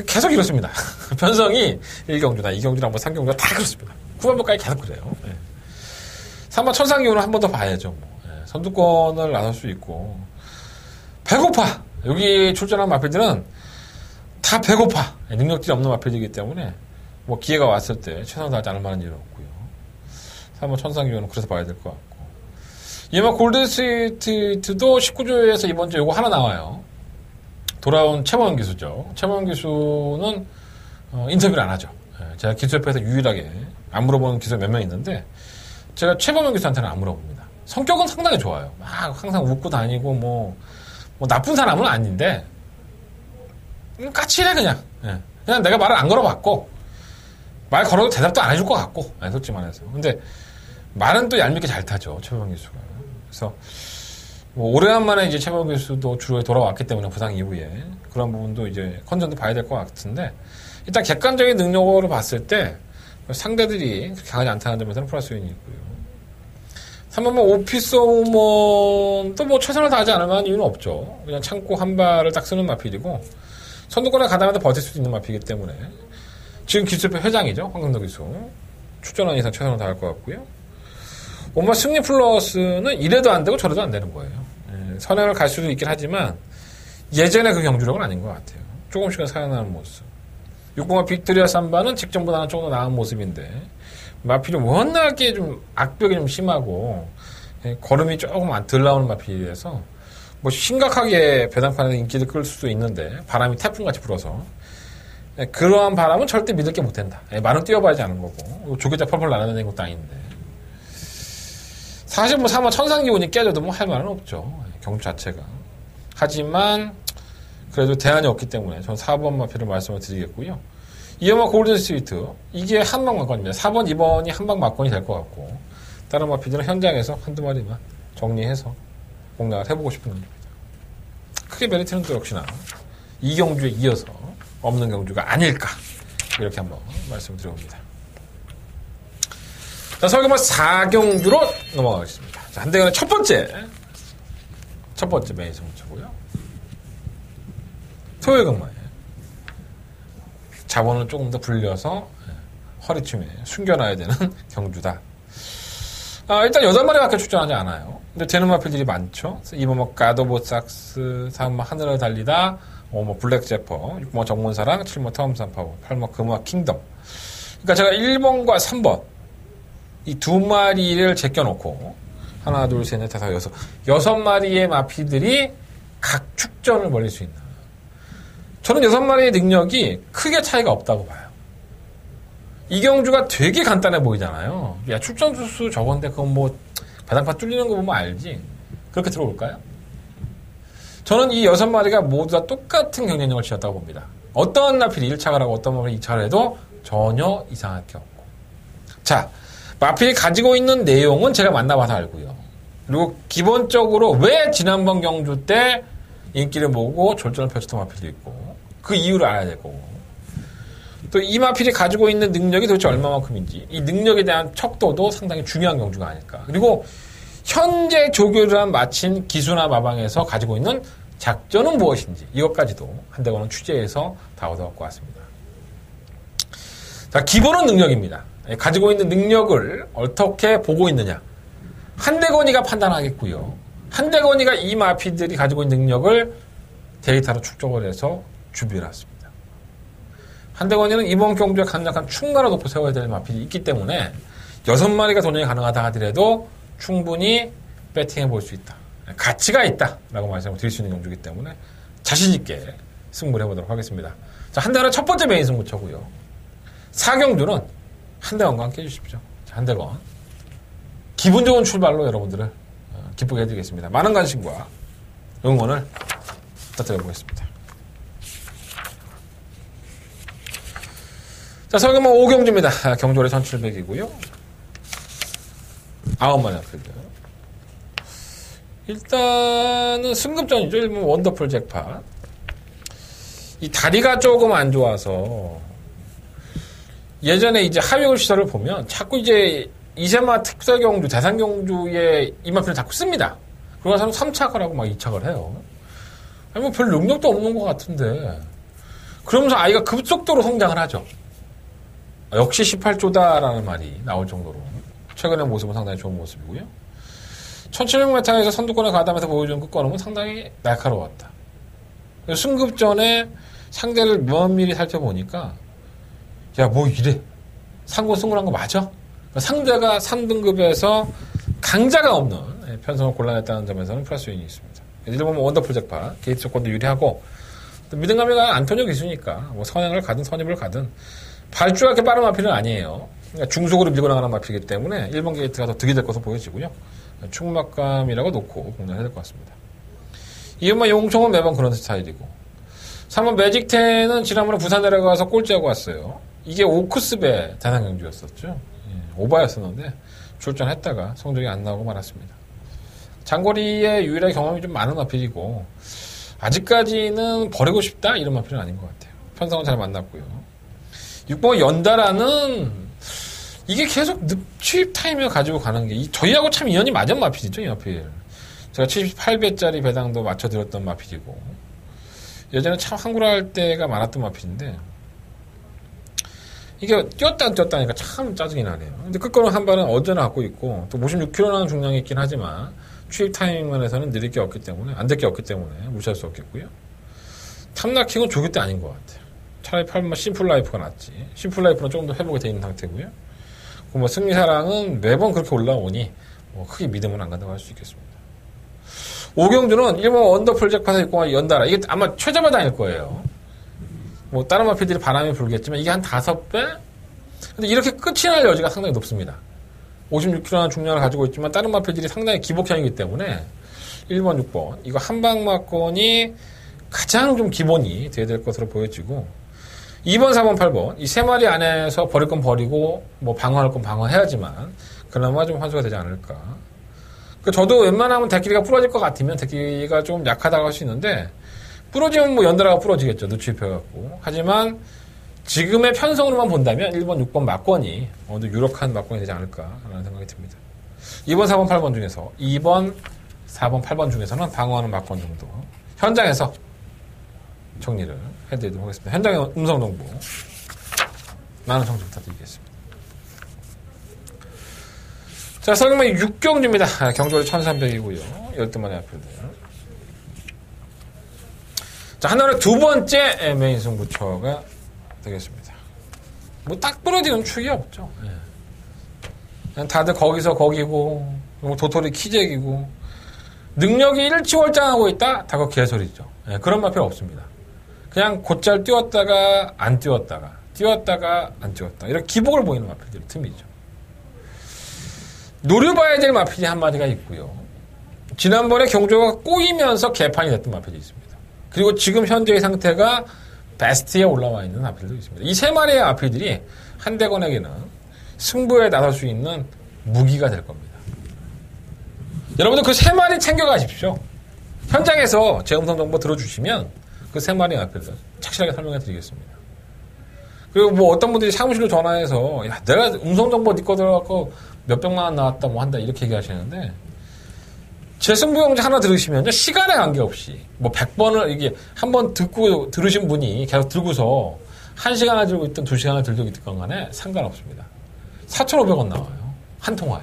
계속 이렇습니다. 편성이 1경주나 2경주나 뭐 3경주나 다 그렇습니다. 9번까지 계속 그래요. 3번 천상기호는 한 번 더 봐야죠. 뭐. 선두권을 나설 수 있고. 배고파! 여기 출전한 마필들은 다 배고파! 능력들이 없는 마필이기 때문에 뭐 기회가 왔을 때 최선을 다하지 않을 만한 일은 없고요. 3번 천상기호는 그래서 봐야 될 것 같고. 이번 골든스트리트도 19조에서 이번 주 요거 하나 나와요. 돌아온 최범현 기수죠. 최범현 기수는 인터뷰를 안 하죠. 제가 기수협회에서 유일하게 안 물어보는 기수 몇 명 있는데 제가 최범현 기수한테는 안 물어봅니다. 성격은 상당히 좋아요. 막 항상 웃고 다니고 뭐 나쁜 사람은 아닌데 까칠해 그냥. 그냥 내가 말을 안 걸어봤고 말 걸어도 대답도 안 해줄 것 같고 솔직히 말해서. 근데 말은 또 얄밉게 잘 타죠. 최범현 기수가. 그래서 뭐 오래간만에 이제 최범현 기수도 주로에 돌아왔기 때문에 부상 이후에 그런 부분도 이제 컨전도 봐야 될 것 같은데 일단 객관적인 능력으로 봤을 때 상대들이 강하지 않다는 점에서는 플러스 요인이 있고요. 3번은 오피스 오먼도 뭐 최선을 다하지 않을 만한 이유는 없죠. 그냥 참고 한 발을 딱 쓰는 마필이고 선두권에 가다가도 버틸 수 있는 마필이기 때문에 지금 기수협회 회장이죠. 황금도 기수. 출전한 이상 최선을 다할 것 같고요. 엄마 승리 플러스는 이래도 안 되고 저래도 안 되는 거예요. 선행을 갈 수도 있긴 하지만 예전에 그 경주력은 아닌 것 같아요. 조금씩은 살아나는 모습. 6번과 빅토리아 삼바는 직전보다는 조금 더 나은 모습인데 마필이 워낙에 좀 악벽이 좀 심하고 걸음이 조금 덜 나오는 마필이라서 뭐 심각하게 배당판에서 인기를 끌 수도 있는데 바람이 태풍같이 불어서 그러한 바람은 절대 믿을 게 못 된다. 말은 뛰어봐야지 않은 거고 조개자 펄펄 날아다니는 것도 아닌데 사실 뭐 3번 천상기운이 깨져도 뭐 할 말은 없죠. 경주 자체가. 하지만 그래도 대안이 없기 때문에 저는 4번 마필을 말씀을 드리겠고요. 2번마 골든스트리트 이게 한방 막건입니다. 4번, 2번이 한방 막건이 될 것 같고 다른 마필들은 현장에서 한두 마리만 정리해서 공략을 해보고 싶은 겁니다. 크게 메리트는 또 역시나 이 경주에 이어서 없는 경주가 아닐까 이렇게 한번 말씀드려봅니다. 자, 서경마 4경주로 넘어가겠습니다. 자, 한대간의 첫 번째 메인 성차고요. 토요일 경마에 자본을 조금 더 불려서 허리춤에 숨겨놔야 되는 경주다. 일단 8마리밖에 출전하지 않아요. 근데 되는 마필들이 많죠. 2번 뭐 가도보삭스, 3번 하늘을 달리다, 5번 블랙 제퍼, 6번 정문사랑, 7번 터움산파워, 8번 금화 킹덤. 그러니까 제가 1번과 3번 이 두 마리를 제껴놓고 하나, 둘, 셋, 넷, 다섯, 여섯 6마리의 마피들이 각 축전을 벌릴 수 있는. 저는 6마리의 능력이 크게 차이가 없다고 봐요. 이 경주가 되게 간단해 보이잖아요. 야, 출전 수수 저건데 그건 뭐 배당판 뚫리는 거 보면 알지. 그렇게 들어올까요? 저는 이 6마리가 모두 다 똑같은 경쟁력을 치렀다고 봅니다. 어떤 마필이 1차를 하고 어떤 마필이 2차를 해도 전혀 이상할 게 없고. 자, 마필이 가지고 있는 내용은 제가 만나봐서 알고요. 그리고 기본적으로 왜 지난번 경주 때 인기를 모으고 졸전을 펼쳤던 마필도 있고 그 이유를 알아야 될 거고 또 이 마필이 가지고 있는 능력이 도대체 얼마만큼인지 이 능력에 대한 척도도 상당히 중요한 경주가 아닐까. 그리고 현재 조교를 마친 기수나 마방에서 가지고 있는 작전은 무엇인지 이것까지도 한대건은 취재해서 다 얻어갖고 왔습니다. 자, 기본은 능력입니다. 가지고 있는 능력을 어떻게 보고 있느냐. 한대건이가 판단하겠고요. 한대건이가 이 마피들이 가지고 있는 능력을 데이터로 축적을 해서 준비해놨습니다. 한대건이는 이번 경주에 강력한 충가를 놓고 세워야 될 마필이 있기 때문에 6마리가 도전이 가능하다 하더라도 충분히 배팅해 볼 수 있다. 가치가 있다라고 말씀을 드릴 수 있는 경주이기 때문에 자신있게 승부를 해보도록 하겠습니다. 자, 한대건은 첫 번째 메인 승부처고요. 4경주는 한대건과 함께 해주십시오. 자, 한대건. 기분 좋은 출발로 여러분들을 기쁘게 해드리겠습니다. 많은 관심과 응원을 부탁드려보겠습니다. 자, 설계만 5경주입니다. 경주월에 1700이고요. 9마리 앞필드. 일단은 승급전이죠. 일본 원더풀 잭팟. 이 다리가 조금 안 좋아서 예전에 이제 하위골 시설을 보면 자꾸 이제 이세마 특설경주, 대상경주에 이마필을 자꾸 씁니다. 그러고 나서 3착을 하고 막 2착을 해요. 아니, 뭐 별 능력도 없는 것 같은데. 그러면서 아이가 급속도로 성장을 하죠. 역시 18조다라는 말이 나올 정도로. 최근의 모습은 상당히 좋은 모습이고요. 1700m에서 선두권에 가담해서 보여주는 끝걸음은 상당히 날카로웠다. 승급전에 상대를 면밀히 살펴보니까, 야, 뭐 이래. 상권 승부한 거 맞아? 상대가 3등급에서 강자가 없는 편성을 골라냈다는 점에서는 플러스 요인이 있습니다. 예를 들면 원더풀 잭팟, 게이트 조건도 유리하고, 또 미등감이가 안토니오 기수니까, 뭐 선행을 가든 선입을 가든, 발주가 그렇게 빠른 마필은 아니에요. 그러니까 중속으로 밀고 나가는 마필이기 때문에 1번 게이트가 더 득이 될 것으로 보여지고요. 충막감이라고 놓고 공략해야 될 것 같습니다. 2번만 용총은 매번 그런 스타일이고, 3번 매직텐은 지난번에 부산 내려가서 꼴찌하고 왔어요. 이게 오크스배 대상 경주였었죠. 예, 오바였었는데 출전했다가 성적이 안 나오고 말았습니다. 장거리에 유일하게 경험이 좀 많은 마필이고 아직까지는 버리고 싶다 이런 마필은 아닌 것 같아요. 편성은 잘 만났고요. 6번 연달아는 이게 계속 늪취입 타임을 가지고 가는 게 저희하고 참 인연이 맞은 마필이죠. 이 마필. 제가 78배짜리 배당도 맞춰드렸던 마필이고 예전에 참 항구라 할 때가 많았던 마필인데 이게 뛰었다 안 뛰었다 하니까 참 짜증이 나네요. 근데 끝걸음 한 발은 어제나 갖고 있고 또 56kg라는 중량이 있긴 하지만 취입 타이밍만에서는 느릴 게 없기 때문에 안 될 게 없기 때문에 무시할 수 없겠고요. 탑락킹은 조교 때 아닌 것 같아요. 차라리 8번 심플라이프가 낫지. 심플라이프는 조금 더 회복이 되어 있는 상태고요. 뭐 승리사랑은 매번 그렇게 올라오니 뭐 크게 믿음은 안 간다고 할 수 있겠습니다. 오경주는 1번 원더풀 잭팟에 있고 연달아 이게 아마 최저가 다닐 거예요. 뭐 다른 마필들이 바람이 불겠지만 이게 한 5배? 근데 이렇게 끝이 날 여지가 상당히 높습니다. 56kg라는 중량을 가지고 있지만 다른 마필들이 상당히 기복형이기 때문에 1번, 6번 이거 한방마권이 가장 좀 기본이 돼야 될 것으로 보여지고 2번, 4번, 8번 이 세 마리 안에서 버릴 건 버리고 뭐 방어할 건 방어해야지만 그나마 좀 환수가 되지 않을까. 저도 웬만하면 대끼리가 부러질 것 같으면 대끼리가 좀 약하다고 할 수 있는데 부러지면 뭐 연달아가 부러지겠죠. 누추입혀갖고. 하지만 지금의 편성으로만 본다면 1번, 6번 막권이 어느 유력한 막권이 되지 않을까라는 생각이 듭니다. 2번, 4번, 8번 중에서 2번, 4번, 8번 중에서는 방어하는 막권 정도 현장에서 정리를 해드리도록 하겠습니다. 현장의 음성 정보 많은 청취 부탁드리겠습니다. 자, 설경만 6경주입니다. 경주월이 1300이고요. 12마리 앞필드. 자, 한나라의 두 번째 메인 승부처가 되겠습니다. 뭐 딱 부러지는 축이 없죠. 예. 그냥 다들 거기서 거기고, 뭐 도토리 키재기고, 능력이 일치월장하고 있다? 다 그 개소리죠. 예, 그런 마필 없습니다. 그냥 곧잘 뛰었다가 안 뛰었다가, 뛰었다가 안 뛰었다. 이런 기복을 보이는 마필들이 틈이죠. 노려봐야 될 마필이 한 마디가 있고요. 지난번에 경주가 꼬이면서 개판이 됐던 마필이 있습니다. 그리고 지금 현재의 상태가 베스트에 올라와 있는 아필도 있습니다. 이 세 마리의 아필들이 한대건에게는 승부에 나설 수 있는 무기가 될 겁니다. 여러분들 그 세 마리 챙겨가십시오. 현장에서 제 음성 정보 들어주시면 그 세 마리의 아필들 착실하게 설명해 드리겠습니다. 그리고 뭐 어떤 분들이 사무실로 전화해서 야 내가 음성정보 네 거 들어갖고 몇백만 원 나왔다 뭐 한다 이렇게 얘기하시는데 제 승부경제 하나 들으시면요 시간에 관계없이 뭐 100번을 이게 한번 듣고 들으신 분이 계속 들고서 1시간을 들고 있든 2시간을 들고 있든 간에 상관없습니다. 4,500원 나와요. 한 통화에.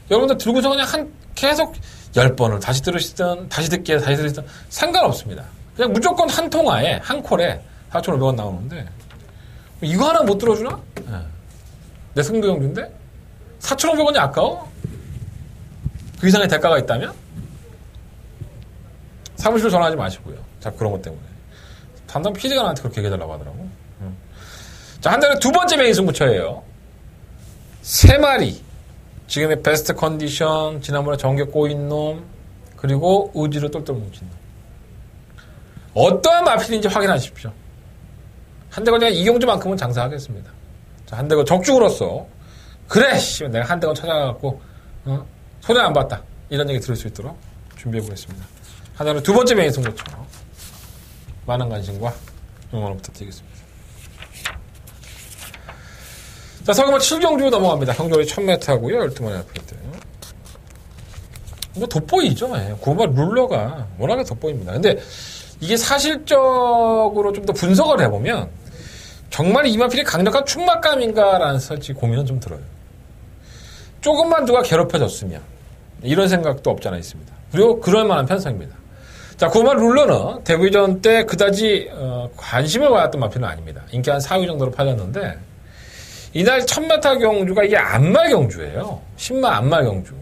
여러분들 들고서 그냥 계속 10번을 다시 들으시든 다시 들으시든 상관없습니다. 그냥 무조건 한 통화에 한 콜에 4,500원 나오는데 이거 하나 못 들어주나? 네. 내 승부경주인데 4,500원이 아까워? 그 이상의 대가가 있다면? 사무실로 전화하지 마시고요. 자 그런 것 때문에 담당 PD가 나한테 그렇게 얘기해달라고 하더라고. 자 한 달에 두 번째 메인 승부처예요. 3마리 지금의 베스트 컨디션 지난번에 정규 꼬인 놈 그리고 의지로 똘똘 뭉친 놈 어떠한 마필인지 확인하십시오. 한대건 내가 이경주만큼은 장사하겠습니다. 자, 한대건 적중으로서 그래 씨 내가 한대건 찾아가갖고 손해 안 봤다 이런 얘기 들을 수 있도록 준비해보겠습니다. 한대건 두 번째 메인 승부처 많은 관심과 응원을 부탁드리겠습니다. 자, 서금은 7경주 넘어갑니다. 경주월이 1000m고요. 12마리 앞에 뭐 돋보이죠. 예. 구마 룰러가 워낙에 돋보입니다. 근데 이게 사실적으로 좀 더 분석을 해보면 정말 이 마필이 강력한 충막감인가라는 솔직히 고민은 좀 들어요. 조금만 누가 괴롭혀줬으면 이런 생각도 없지 않아 있습니다. 그리고 그럴 만한 편성입니다. 자, 구마 룰러는 데뷔전 때 그다지 관심을 받았던 마필은 아닙니다. 인기 한 4위 정도로 팔렸는데 이날 1000m 경주가 이게 안말 경주예요. 10만 안말 경주.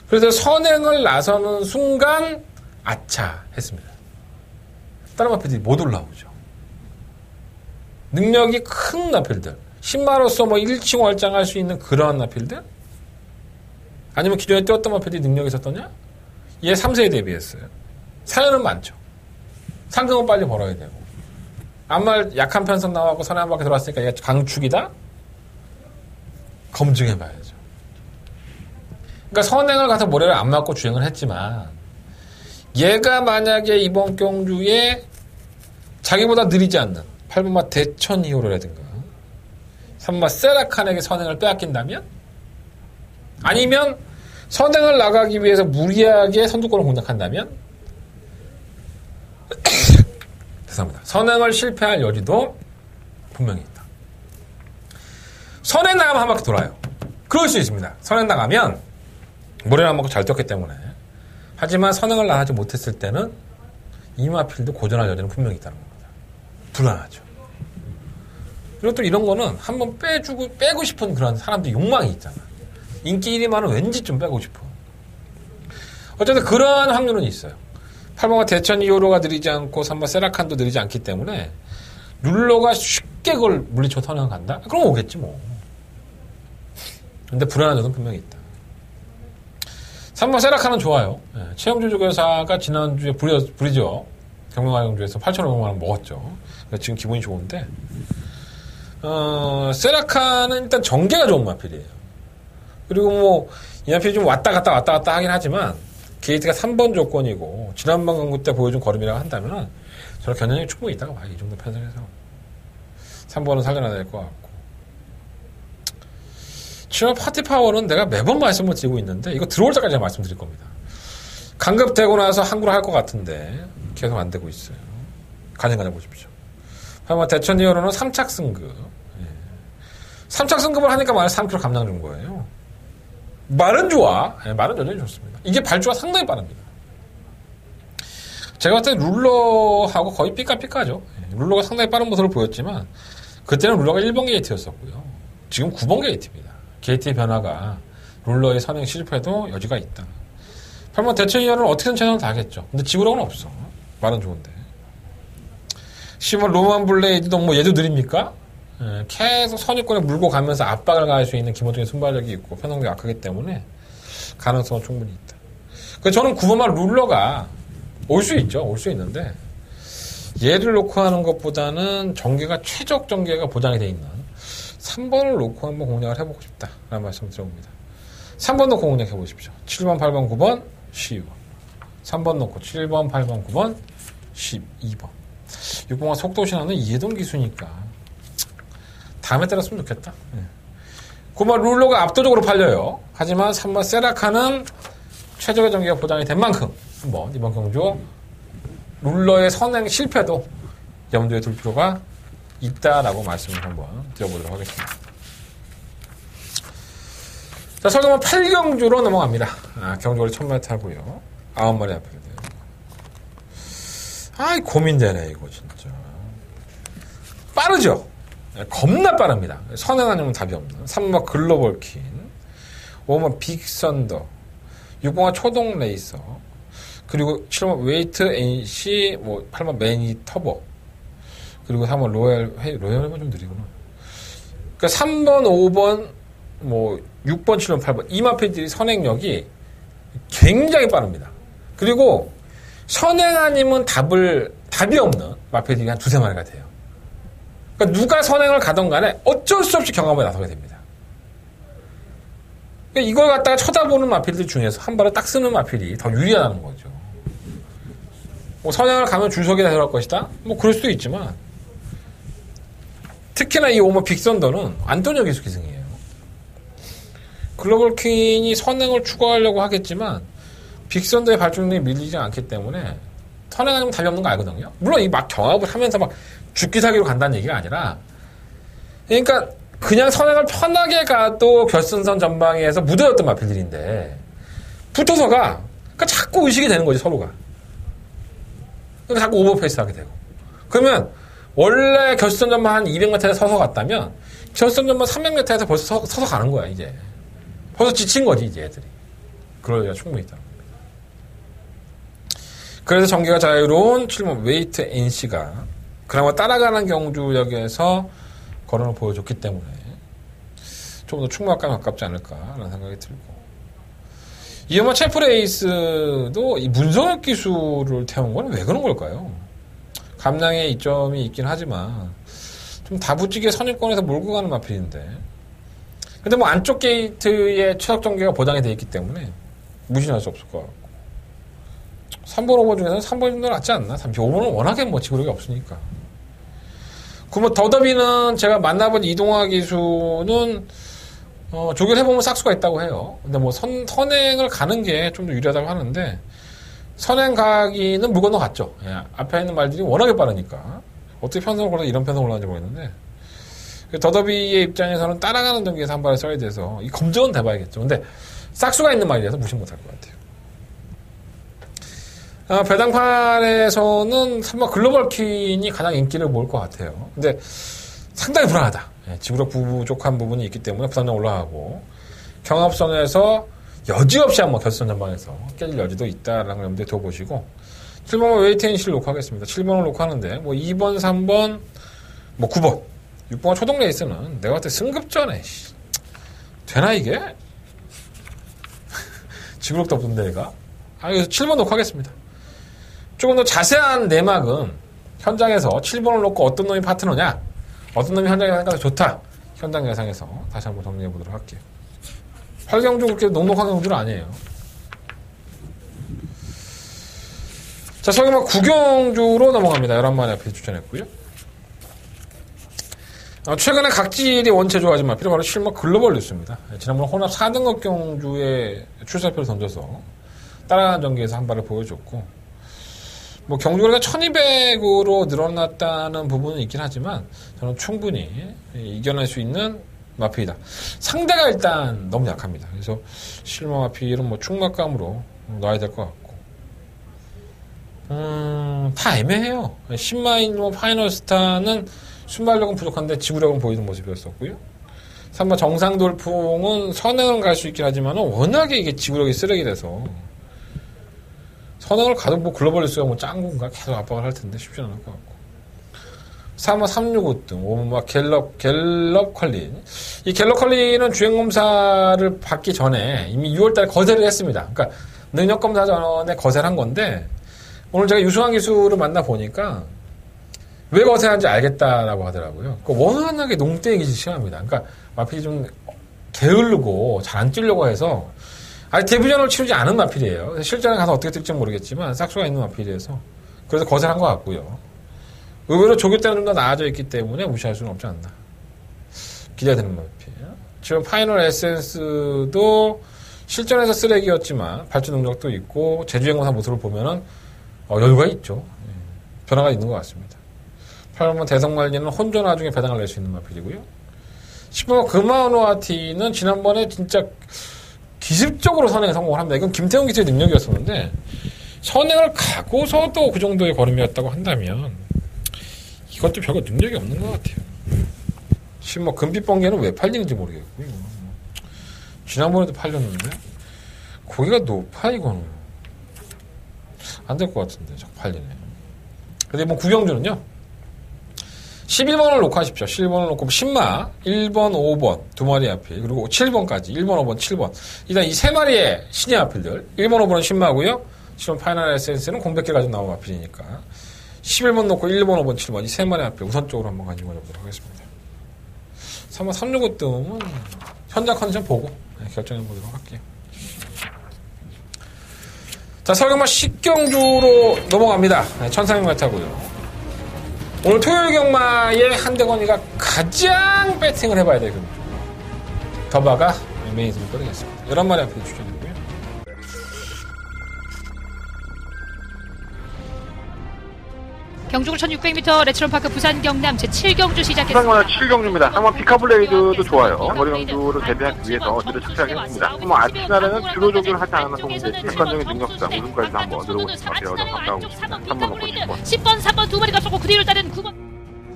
그래서 선행을 나서는 순간 아차 했습니다. 다른 마필들이 못 올라오죠. 능력이 큰 마필들 10마로서 뭐 일칭월장할 수 있는 그런 마필들 아니면 기존에 뛰었던 마필들이 능력이 있었더냐? 얘 3세에 대비했어요. 사연은 많죠. 상금은 빨리 벌어야 되고 안말 약한 편성 나와고 선행 한 바퀴 돌았으니까 얘가 강축이다? 검증해봐야죠. 그러니까 선행을 가서 모래를 안 맞고 주행을 했지만 얘가 만약에 이번 경주에 자기보다 느리지 않는 8번마 대천 히어로라든가 3번마 세라칸에게 선행을 빼앗긴다면 아니면 선행을 나가기 위해서 무리하게 선두권을 공략한다면 죄송합니다. 선행을 실패할 여지도 분명히 있다. 선행 나가면 한 바퀴 돌아요. 그럴 수 있습니다. 선행 나가면 모래를 안 먹고 잘 뛰었기 때문에 하지만 선행을 나가지 못했을 때는 이마필도 고전할 여지는 분명히 있다는 겁니다. 불안하죠. 그리고 또 이런 거는 한번 빼고 싶은 그런 사람들 욕망이 있잖아. 인기 1위만은 왠지 좀 빼고 싶어. 어쨌든 그러한 확률은 있어요. 8번가 대천 이호로가 느리지 않고 3번 세라칸도 느리지 않기 때문에 룰러가 쉽게 그걸 물리쳐 선행을 간다? 그럼 오겠지 뭐. 근데 불안한 점은 분명히 있다. 3번 세라칸은 좋아요. 네, 최영주 조교사가 지난주에 브리저 경명화경주에서 8,500만 원 먹었죠. 지금 기분이 좋은데 세라칸은 일단 전개가 좋은 마필이에요. 그리고 뭐 이 마필이 좀 왔다 갔다 하긴 하지만 게이트가 3번 조건이고 지난번 경구 때 보여준 걸음이라고 한다면 저는 견뎌력이 충분히 있다고 봐요. 이 정도 편성해서 3번은 살려놔야 될 것 같고 7번 파티 파워는 내가 매번 말씀을 드리고 있는데 이거 들어올 때까지 말씀드릴 겁니다. 강급되고 나서 항구를 할 것 같은데 계속 안 되고 있어요. 가정 보십시오. 8번 대천 이어로는 3착 승급. 예. 3착 승급을 하니까 말은 3km 감량 준 거예요. 말은 좋아. 예, 말은 여전히 좋습니다. 이게 발주가 상당히 빠릅니다. 제가 봤을 때 룰러하고 거의 삐까삐까죠. 예, 룰러가 상당히 빠른 모습을 보였지만 그때는 룰러가 1번 게이트였었고요. 지금 9번 게이트입니다. 게이트의 변화가 룰러의 선행 실패도 여지가 있다. 8번 대천 이어로는 어떻게든 최선을 다하겠죠. 근데 지구력은 없어. 말은 좋은데. 10번 로만 블레이드도 뭐 얘도 느립니까? 예, 계속 선입권에 물고 가면서 압박을 가할 수 있는 기본적인 순발력이 있고 편성력이 약하기 때문에 가능성은 충분히 있다. 그래서 저는 9번만 룰러가 올 수 있죠. 올 수 있는데 얘를 놓고 하는 것보다는 전개가 최적 전개가 보장이 돼 있는 3번을 놓고 한번 공략을 해보고 싶다라는 말씀을 드려봅니다. 3번 놓고 공략해 보십시오. 7번, 8번, 9번, 12번. 3번 놓고 7번, 8번, 9번, 12번. 6번과 속도 신화는 이해동 기수니까 다음에 때렸으면 좋겠다. 예. 9번 룰러가 압도적으로 팔려요. 하지만 3번 세라카는 최적의 전개가 보장이 된 만큼 한번 이번 경주 룰러의 선행 실패도 염두에 둘 필요가 있다라고 말씀을 한번 드려보도록 하겠습니다. 자, 설경은 8경주로 넘어갑니다. 경주를 1000m 하고요. 9마리 앞에. 아이, 고민되네, 이거 진짜. 빠르죠? 겁나 빠릅니다. 선행 아니면 답이 없는. 3번 글로벌 퀸. 5번 빅선더. 6번 초동 레이서. 그리고 7번 웨이트 NC, 8번 매니 터보. 그리고 3번 로얄은 좀 느리구나. 그러니까 3번, 5번, 6번, 7번, 8번. 이 마필들이 선행력이 굉장히 빠릅니다. 그리고 선행 아니면 답이 없는 마필들이 한 2-3마리가 돼요. 그러니까 누가 선행을 가던 간에 어쩔 수 없이 경합에 나서게 됩니다. 그러니까 이걸 갖다가 쳐다보는 마필들 중에서 한 발을 딱 쓰는 마필이 더 유리하다는 거죠. 선행을 가면 줄서기다 들어갈 것이다? 그럴 수도 있지만, 특히나 이 5번 빅선더는 안토니오 기승이에요. 글로벌 퀸이 선행을 추가하려고 하겠지만, 빅선더의 발전력이 밀리지 않기 때문에, 선행 아니면 답이 없는 거 알거든요? 물론 이 막 경합을 하면서 막 죽기 살기로 간다는 얘기가 아니라, 그러니까 그냥 선행을 편하게 가도 결승선 전방에서 무뎌졌던 마필들인데, 붙어서 가. 그러니까 자꾸 의식이 되는 거지, 서로가. 그러니까 자꾸 오버페이스 하게 되고. 그러면, 원래 결승선 전방 한 200m에 서서 갔다면, 결승선 전방 300m에서 벌써 서서 가는 거야, 이제. 벌써 지친 거지, 이제 애들이. 그럴 리가 충분히 있다. 그래서 전개가 자유로운 7번 웨이트 NC가 그나마 따라가는 경주역에서 거론을 보여줬기 때문에 좀 더 충무학과에 가깝지 않을까라는 생각이 들고, 이어마 체프레이스도 이 문성혁 기술을 태운 건 왜 그런 걸까요? 감량의 이점이 있긴 하지만 좀 다부지게 선입권에서 몰고 가는 마필인데, 근데 안쪽 게이트의 최적 전개가 보장이 되어 있기 때문에 무시할 수 없을 것 같고, 3번, 5번 중에서는 3번이 좀 더 낫지 않나? 5번은 워낙에 지구력이 없으니까. 그러면 더더비는 제가 만나본 이동화 기수는, 조결해보면 싹수가 있다고 해요. 근데 선행을 가는 게 좀 더 유리하다고 하는데, 선행 가기는 물 건너 갔죠. 예, 앞에 있는 말들이 워낙에 빠르니까. 어떻게 편성을 걸어서 이런 편성을 올라는지 모르겠는데, 더더비의 입장에서는 따라가는 전기에서 한 발을 써야 돼서, 이 검증은 돼봐야겠죠. 근데, 싹수가 있는 말이라서 무시 못할 것 같아요. 배당판에서는 3번 글로벌 퀸이 가장 인기를 모을 것 같아요. 근데 상당히 불안하다. 지구력 부족한 부분이 있기 때문에 부담력 올라가고, 경합선에서 여지없이 한번 결선 전방에서 깨질 여지도 있다라는 걸 염두에 둬보시고, 7번은 웨이트 NC를 놓고 하겠습니다. 7번을 놓고 하는데, 2번, 3번, 9번, 6번 초동 레이스는 내가 봤을 때 승급전에, 되나 이게? 지구력도 없던데, 얘가? 그래서 7번 놓고 하겠습니다. 조금 더 자세한 내막은 현장에서 7번을 놓고 어떤 놈이 파트너냐, 어떤 놈이 현장 예상가서 좋다, 현장 예상에서 다시 한번 정리해 보도록 할게요. 8경주 그렇게 넉넉한 경주는 아니에요. 자, 설마 9경주로 넘어갑니다. 11마리 앞에 추천했고요. 최근에 각질이 원체 좋아하지만 필요 바로 실버 글로벌 뉴스입니다. 지난번 혼합 4등급 경주에 출사표를 던져서 따라가는 전기에서 한 발을 보여줬고, 경주거리가 1200으로 늘어났다는 부분은 있긴 하지만 저는 충분히 이겨낼 수 있는 마필이다. 상대가 일단 너무 약합니다. 그래서 실버 마필은 충막감으로 놔야 될 것 같고, 다 애매해요. 10마인 파이널 스타는 순발력은 부족한데 지구력은 보이는 모습이었었고요. 3번 정상 돌풍은 선행은 갈 수 있긴 하지만 워낙에 이게 지구력이 쓰레기라서 선행을 가도 글로벌 뉴스가 짠 건가 계속 압박을 할 텐데 쉽지 않을 것 같고. 3번 365 등 5번 갤럽 컬린. 이 갤럽 컬린은 주행검사를 받기 전에 이미 6월달에 거세를 했습니다. 그러니까 능력검사 전에 거세를 한 건데, 오늘 제가 유승환 기수를 만나보니까 왜 거세한지 알겠다라고 하더라고요. 워낙에 농땡이기 심합니다. 그러니까 마필이 좀 게으르고 잘 안 뛰려고 해서 아직 데뷔전을 치르지 않은 마필이에요. 실전에 가서 어떻게 뛸지 모르겠지만 싹수가 있는 마필이어서 그래서 거세한 것 같고요. 의외로 조교 때는 좀 더 나아져 있기 때문에 무시할 수는 없지 않나. 기대되는 마피. 지금 파이널 에센스도 실전에서 쓰레기였지만 발전 능력도 있고 제주행군사 모습을 보면은 여유가 있죠. 변화가 있는 것 같습니다. 8번 대성말리는 혼조 나중에 배당을 낼 수 있는 마필이고요. 10번 금화노아티는 지난번에 진짜 기습적으로 선행에 성공을 합니다. 이건 김태훈 기수의 능력이었었는데 선행을 가고서 또 그 정도의 걸음이었다고 한다면 이것도 별거 능력이 없는 것 같아요. 지금 금빛 번개는 왜 팔리는지 모르겠고요. 지난번에도 팔렸는데 고기가 높아 이거는 안 될 것 같은데 자꾸 팔리네. 근데 구경주는요 11번을 놓고 하십시오. 11번을 놓고 10마 1번 5번 두 마리 아필 그리고 7번까지 1번 5번 7번 일단 이 세 마리의 신의 아필들 1번 5번은 10마고요. 지금 파이널 에센스는 공백기를 가지고 나온 아필이니까 11번 놓고 1번 5번 7번 이 세 마리 아필 우선적으로 한번 가지고 가보도록 하겠습니다. 3번 365 뜸은 현장 컨디션 보고 결정해보도록 할게요. 자, 설경마 식경주로 넘어갑니다. 천상경마타고요. 오늘 토요일 경마에 한대건이가 가장 배팅을 해봐야 될 경주. 더바가 메인으로 꺼내겠습니다. 11마리 앞에 추천드리고요. 경주구 1600m 레츠론파크 부산 경남 제7경주 시작했습니다. 부산 7경주입니다. 한번 피카블레이드도 좋아요. 장거리 경주를 대비하기 위해서 어제를 착륙했습니다. 아치나라는 주로 조교를 하지 않은 동인데 객관적인 능력상 우승까지도 한번 늘어오고 싶은 것 같아요. 좀 가까우고 싶습니다. 3번 놓고 10번, 3번 두 마리가 쏟고 그 뒤를 따른 9번.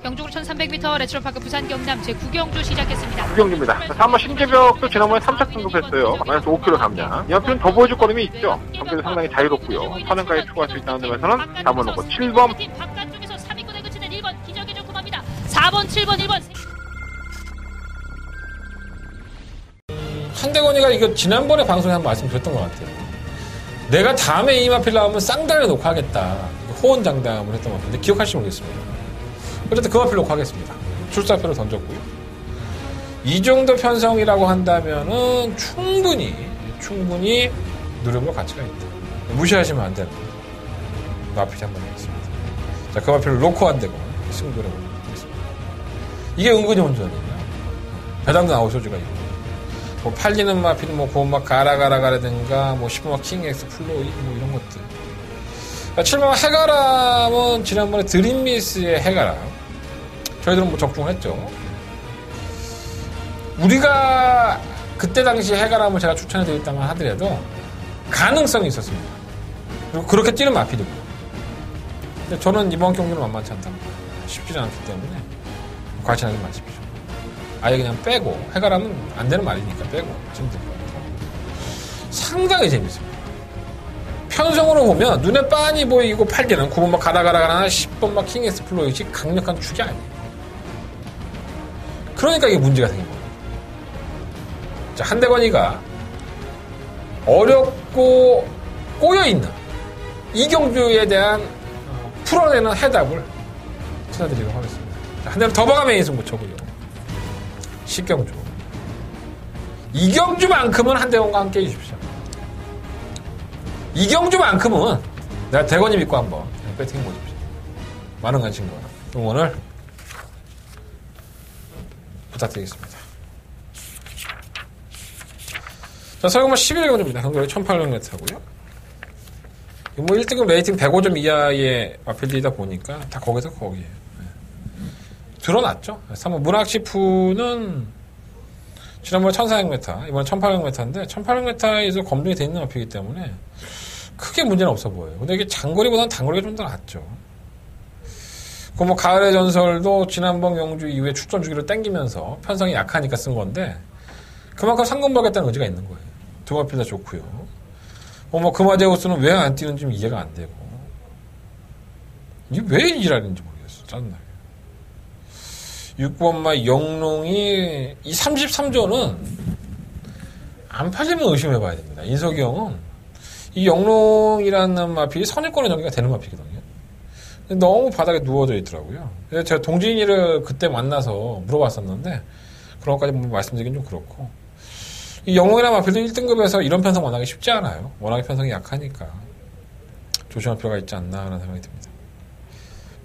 경주구 1300m 레츠론파크 부산 경남 제9경주 시작했습니다. 9경주입니다. 3번 신재벽도 지난번에 3차 등급했어요. 마이너스 5kg 감량. 이 연필은 더 보여줄 거름이 있죠. 경기도 상당히 자유롭고요. 선행까지 추가할 수 있다는 점에서는 4번 놓고 7번. 바깥쪽에서 3위권에 그치는 1번 기적의 조금합니다. 4번, 7번, 1번. 한대건이가 이거 지난번에 방송에 한번 말씀드렸던 것 같아요. 내가 다음에 이 마필 나오면 쌍단을 놓고 하겠다. 호언장담을 했던 것 같은데 기억하시지 모르겠습니다. 어쨌든 그 마필 놓고 하겠습니다. 출사표를 던졌고요. 이 정도 편성이라고 한다면은 충분히 누려볼 가치가 있다. 무시하시면 안 되는 마필이 한번 하겠습니다. 자, 그 마필을 놓고 안 되고 승부를 해보겠습니다. 이게 은근히 혼전이냐? 배당도 나올 소지가 있고. 팔리는 마필은 고음막 가라가라가라든가 15막 킹엑스 플로이 이런 것들. 7번 해가람은 지난번에 드림미스의 해가람 저희들은 적중을 했죠. 우리가 그때 당시 해가람을 제가 추천해드렸다만 하더라도 가능성이 있었습니다. 그리고 그렇게 뛰는 마필이고. 근데 저는 이번 경기는 만만치 않다. 쉽지 않기 때문에 과신하지 마십시오. 아예 그냥 빼고 해가람은 안 되는 말이니까 빼고 지금 될 거예요. 상당히 재밌습니다. 편성으로 보면 눈에 빤히 보이고 팔기는 9번 막 가라가라가나 10번 막 킹엑스 플로이지 강력한 축이 아니에요. 그러니까 이게 문제가 생긴 거예요. 자, 한대건이가 어렵고 꼬여있는 이경주에 대한 풀어내는 해답을 찾아드리도록 하겠습니다. 자, 한대는 더버가 메인 승부처고요. 식경주. 이경주만큼은 한대건과 함께 해주십시오. 이경주만큼은 내가 대건이 믿고 한번 배팅 보십시오. 많은 관심과 응원을 부탁드리겠습니다. 자, 설경마 11경주입니다. 경주에 1800m고요. 1등급 레이팅 105점 이하의 마필이다 보니까 다 거기서 거기에요. 네. 드러났죠. 3번 문학시푸는 지난번에 1400m, 이번에 1800m인데 1800m에서 검증이 돼 있는 마필이기 때문에 크게 문제는 없어 보여요. 근데 이게 장거리보다는 단거리가 좀 더 낫죠. 그 가을의 전설도 지난번 경주 이후에 출전 주기를 땡기면서 편성이 약하니까 쓴 건데 그만큼 상금받겠다는 의지가 있는 거예요. 두 마필 다 좋고요. 금화제우스는 왜 안 뛰는지 이해가 안 되고 이게 왜 이지랄인지 모르겠어. 짜증나게. 6번마 영롱이 이 33조는 안 팔리면 의심해봐야 됩니다. 인석이 형은 이 영롱이라는 마필이 선입권의 전개가 되는 마필이거든요. 너무 바닥에 누워져 있더라고요. 그래서 제가 동진이를 그때 만나서 물어봤었는데 그런 것까지 말씀드리긴 좀 그렇고 이 영롱이라는 마필도 1등급에서 이런 편성 원하기 쉽지 않아요. 워낙에 편성이 약하니까 조심할 필요가 있지 않나 하는 생각이 듭니다.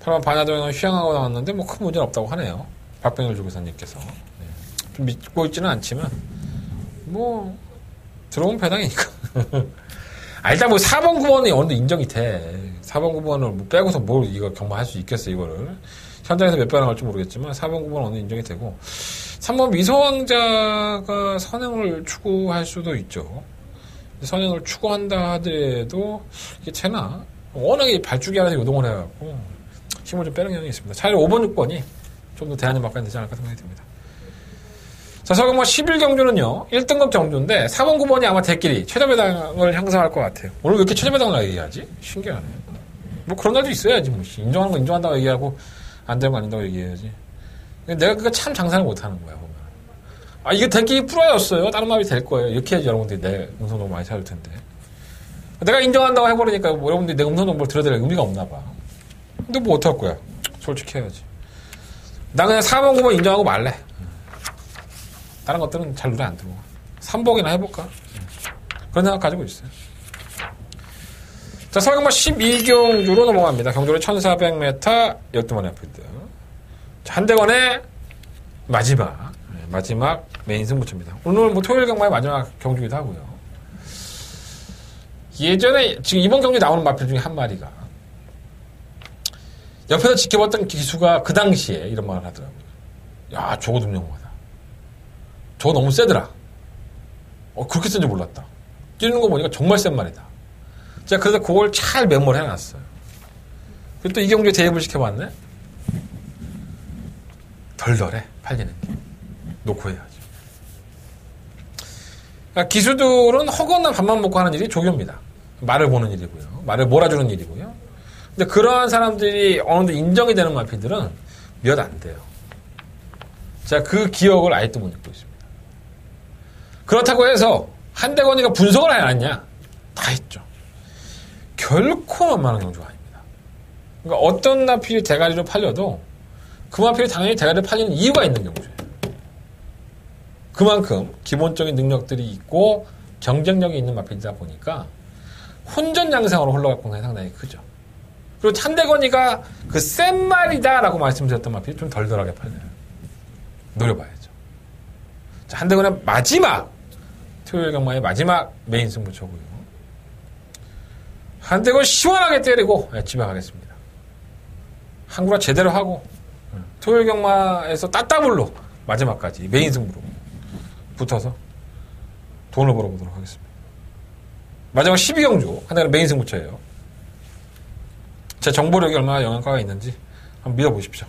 8번 반야정은 휘황하고 나왔는데 큰 문제는 없다고 하네요. 박병일 조교사님께서. 네. 좀 믿고 있지는 않지만 뭐 들어오면 배당이니까. 일단 뭐 4번 9번이 어느 정도 인정이 돼. 4번 9번을 뭐 빼고서 뭘 이거 경마할 수 있겠어 이거를. 현장에서 몇 배당 할지 모르겠지만 4번 9번은 어느 정도 인정이 되고 3번 미소왕자가 선행을 추구할 수도 있죠. 선행을 추구한다 하더라도 이게 되나? 워낙에 발주기 안에서 요동을 해갖고 힘을 좀 빼는 경향이 있습니다. 차라리 5번 6번이 좀 더 대안이 막아야 되지 않을까 생각이 듭니다. 자, 서경마 11경주는요, 1등급 경주인데, 4번, 9번이 아마 대끼리 최저배당을 형성할 것 같아요. 오늘 왜 이렇게 최저배당을 얘기하지? 신기하네. 뭐 그런 날도 있어야지, 뭐. 인정하는 거 인정한다고 얘기하고, 안 되는 거 아닌다고 얘기해야지. 내가 그거 참 장사를 못 하는 거야, 보면. 이게 대끼리 프로였어요. 다른 마음이 될 거예요. 이렇게 해야지 여러분들이 내 음성정보 많이 찾을 텐데. 내가 인정한다고 해버리니까 뭐 여러분들이 내 음성정보를 들어야 될 의미가 없나 봐. 근데 뭐 어떡할 거야? 솔직히 해야지. 나 그냥 4번, 9번 인정하고 말래. 다른 것들은 잘 눈에 안 들어와. 3복이나 해볼까? 그런 생각 가지고 있어요. 자, 서경마 12경주로 넘어갑니다. 경주로 1400m 12번의 아필드. 자, 한대건의 마지막 메인 승부처입니다. 오늘 뭐 토요일 경마의 마지막 경주기도 하고요. 예전에, 지금 이번 경주에 나오는 마필 중에 한 마리가 옆에서 지켜봤던 기수가 그 당시에 이런 말을 하더라고요. 야, 저거 능력마다. 저거 너무 세더라. 그렇게 센 줄 몰랐다. 뛰는 거 보니까 정말 센 말이다. 제가 그래서 그걸 잘 메모를 해놨어요. 그리고 또 이 경주에 대입을 시켜봤네? 덜덜해, 팔리는 게. 놓고 해야지. 그러니까 기수들은 허거나 밥만 먹고 하는 일이 조교입니다. 말을 보는 일이고요. 말을 몰아주는 일이고요. 근데 그러한 사람들이 어느 정도 인정이 되는 마필들은 몇 안 돼요. 제가 그 기억을 아직도 못 잊고 있습니다. 그렇다고 해서 한대건이가 분석을 하지 않았냐? 다 했죠. 결코 만만한 경주가 아닙니다. 그러니까 어떤 마필이 대가리로 팔려도 그 마필이 당연히 대가리로 팔리는 이유가 있는 경주예요. 그만큼 기본적인 능력들이 있고 경쟁력이 있는 마필이다 보니까 혼전 양상으로 흘러갈 가능성이 상당히 크죠. 그리고 한대건이가 그 센 말이다라고 말씀드렸던 마필이 좀 덜덜하게 팔려요. 노려봐야죠. 자, 한대건의 마지막 토요일 경마의 마지막 메인 승부처고요. 한대건 시원하게 때리고 집에 가겠습니다. 한구라 제대로 하고 토요일 경마에서 따따블로 마지막까지 메인 승부로 붙어서 돈을 벌어보도록 하겠습니다. 마지막 12경주 한대건 메인 승부처예요. 제 정보력이 얼마나 영향가가 있는지 한번 믿어보십시오.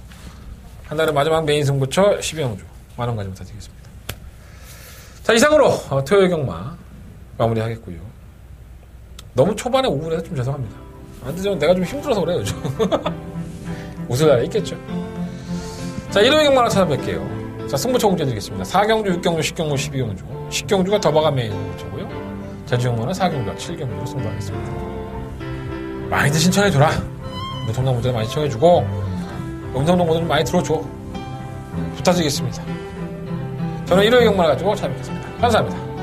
한달의 마지막 메인 승부처 12경주 많은 관심 부탁드리겠습니다. 자, 이상으로 토요일 경마 마무리하겠고요. 너무 초반에 우울해서 좀 죄송합니다. 근데 내가 좀 힘들어서 그래요, 요즘. 웃을 날이 있겠죠. 자, 일요일 경마로 찾아뵐게요. 자, 승부처 공개드리겠습니다. 4경주, 6경주, 10경주, 12경주. 10경주가 더바가 메인 승부처고요. 제주 경마는 4경주와 7경주로 승부하겠습니다. 많이들 신청해줘라. 무통당 문제도 많이 신청해주고 음성 정보들 많이 들어줘. 부탁드리겠습니다. 저는 일요일 경마를 가지고 찾아뵙겠습니다. 감사합니다.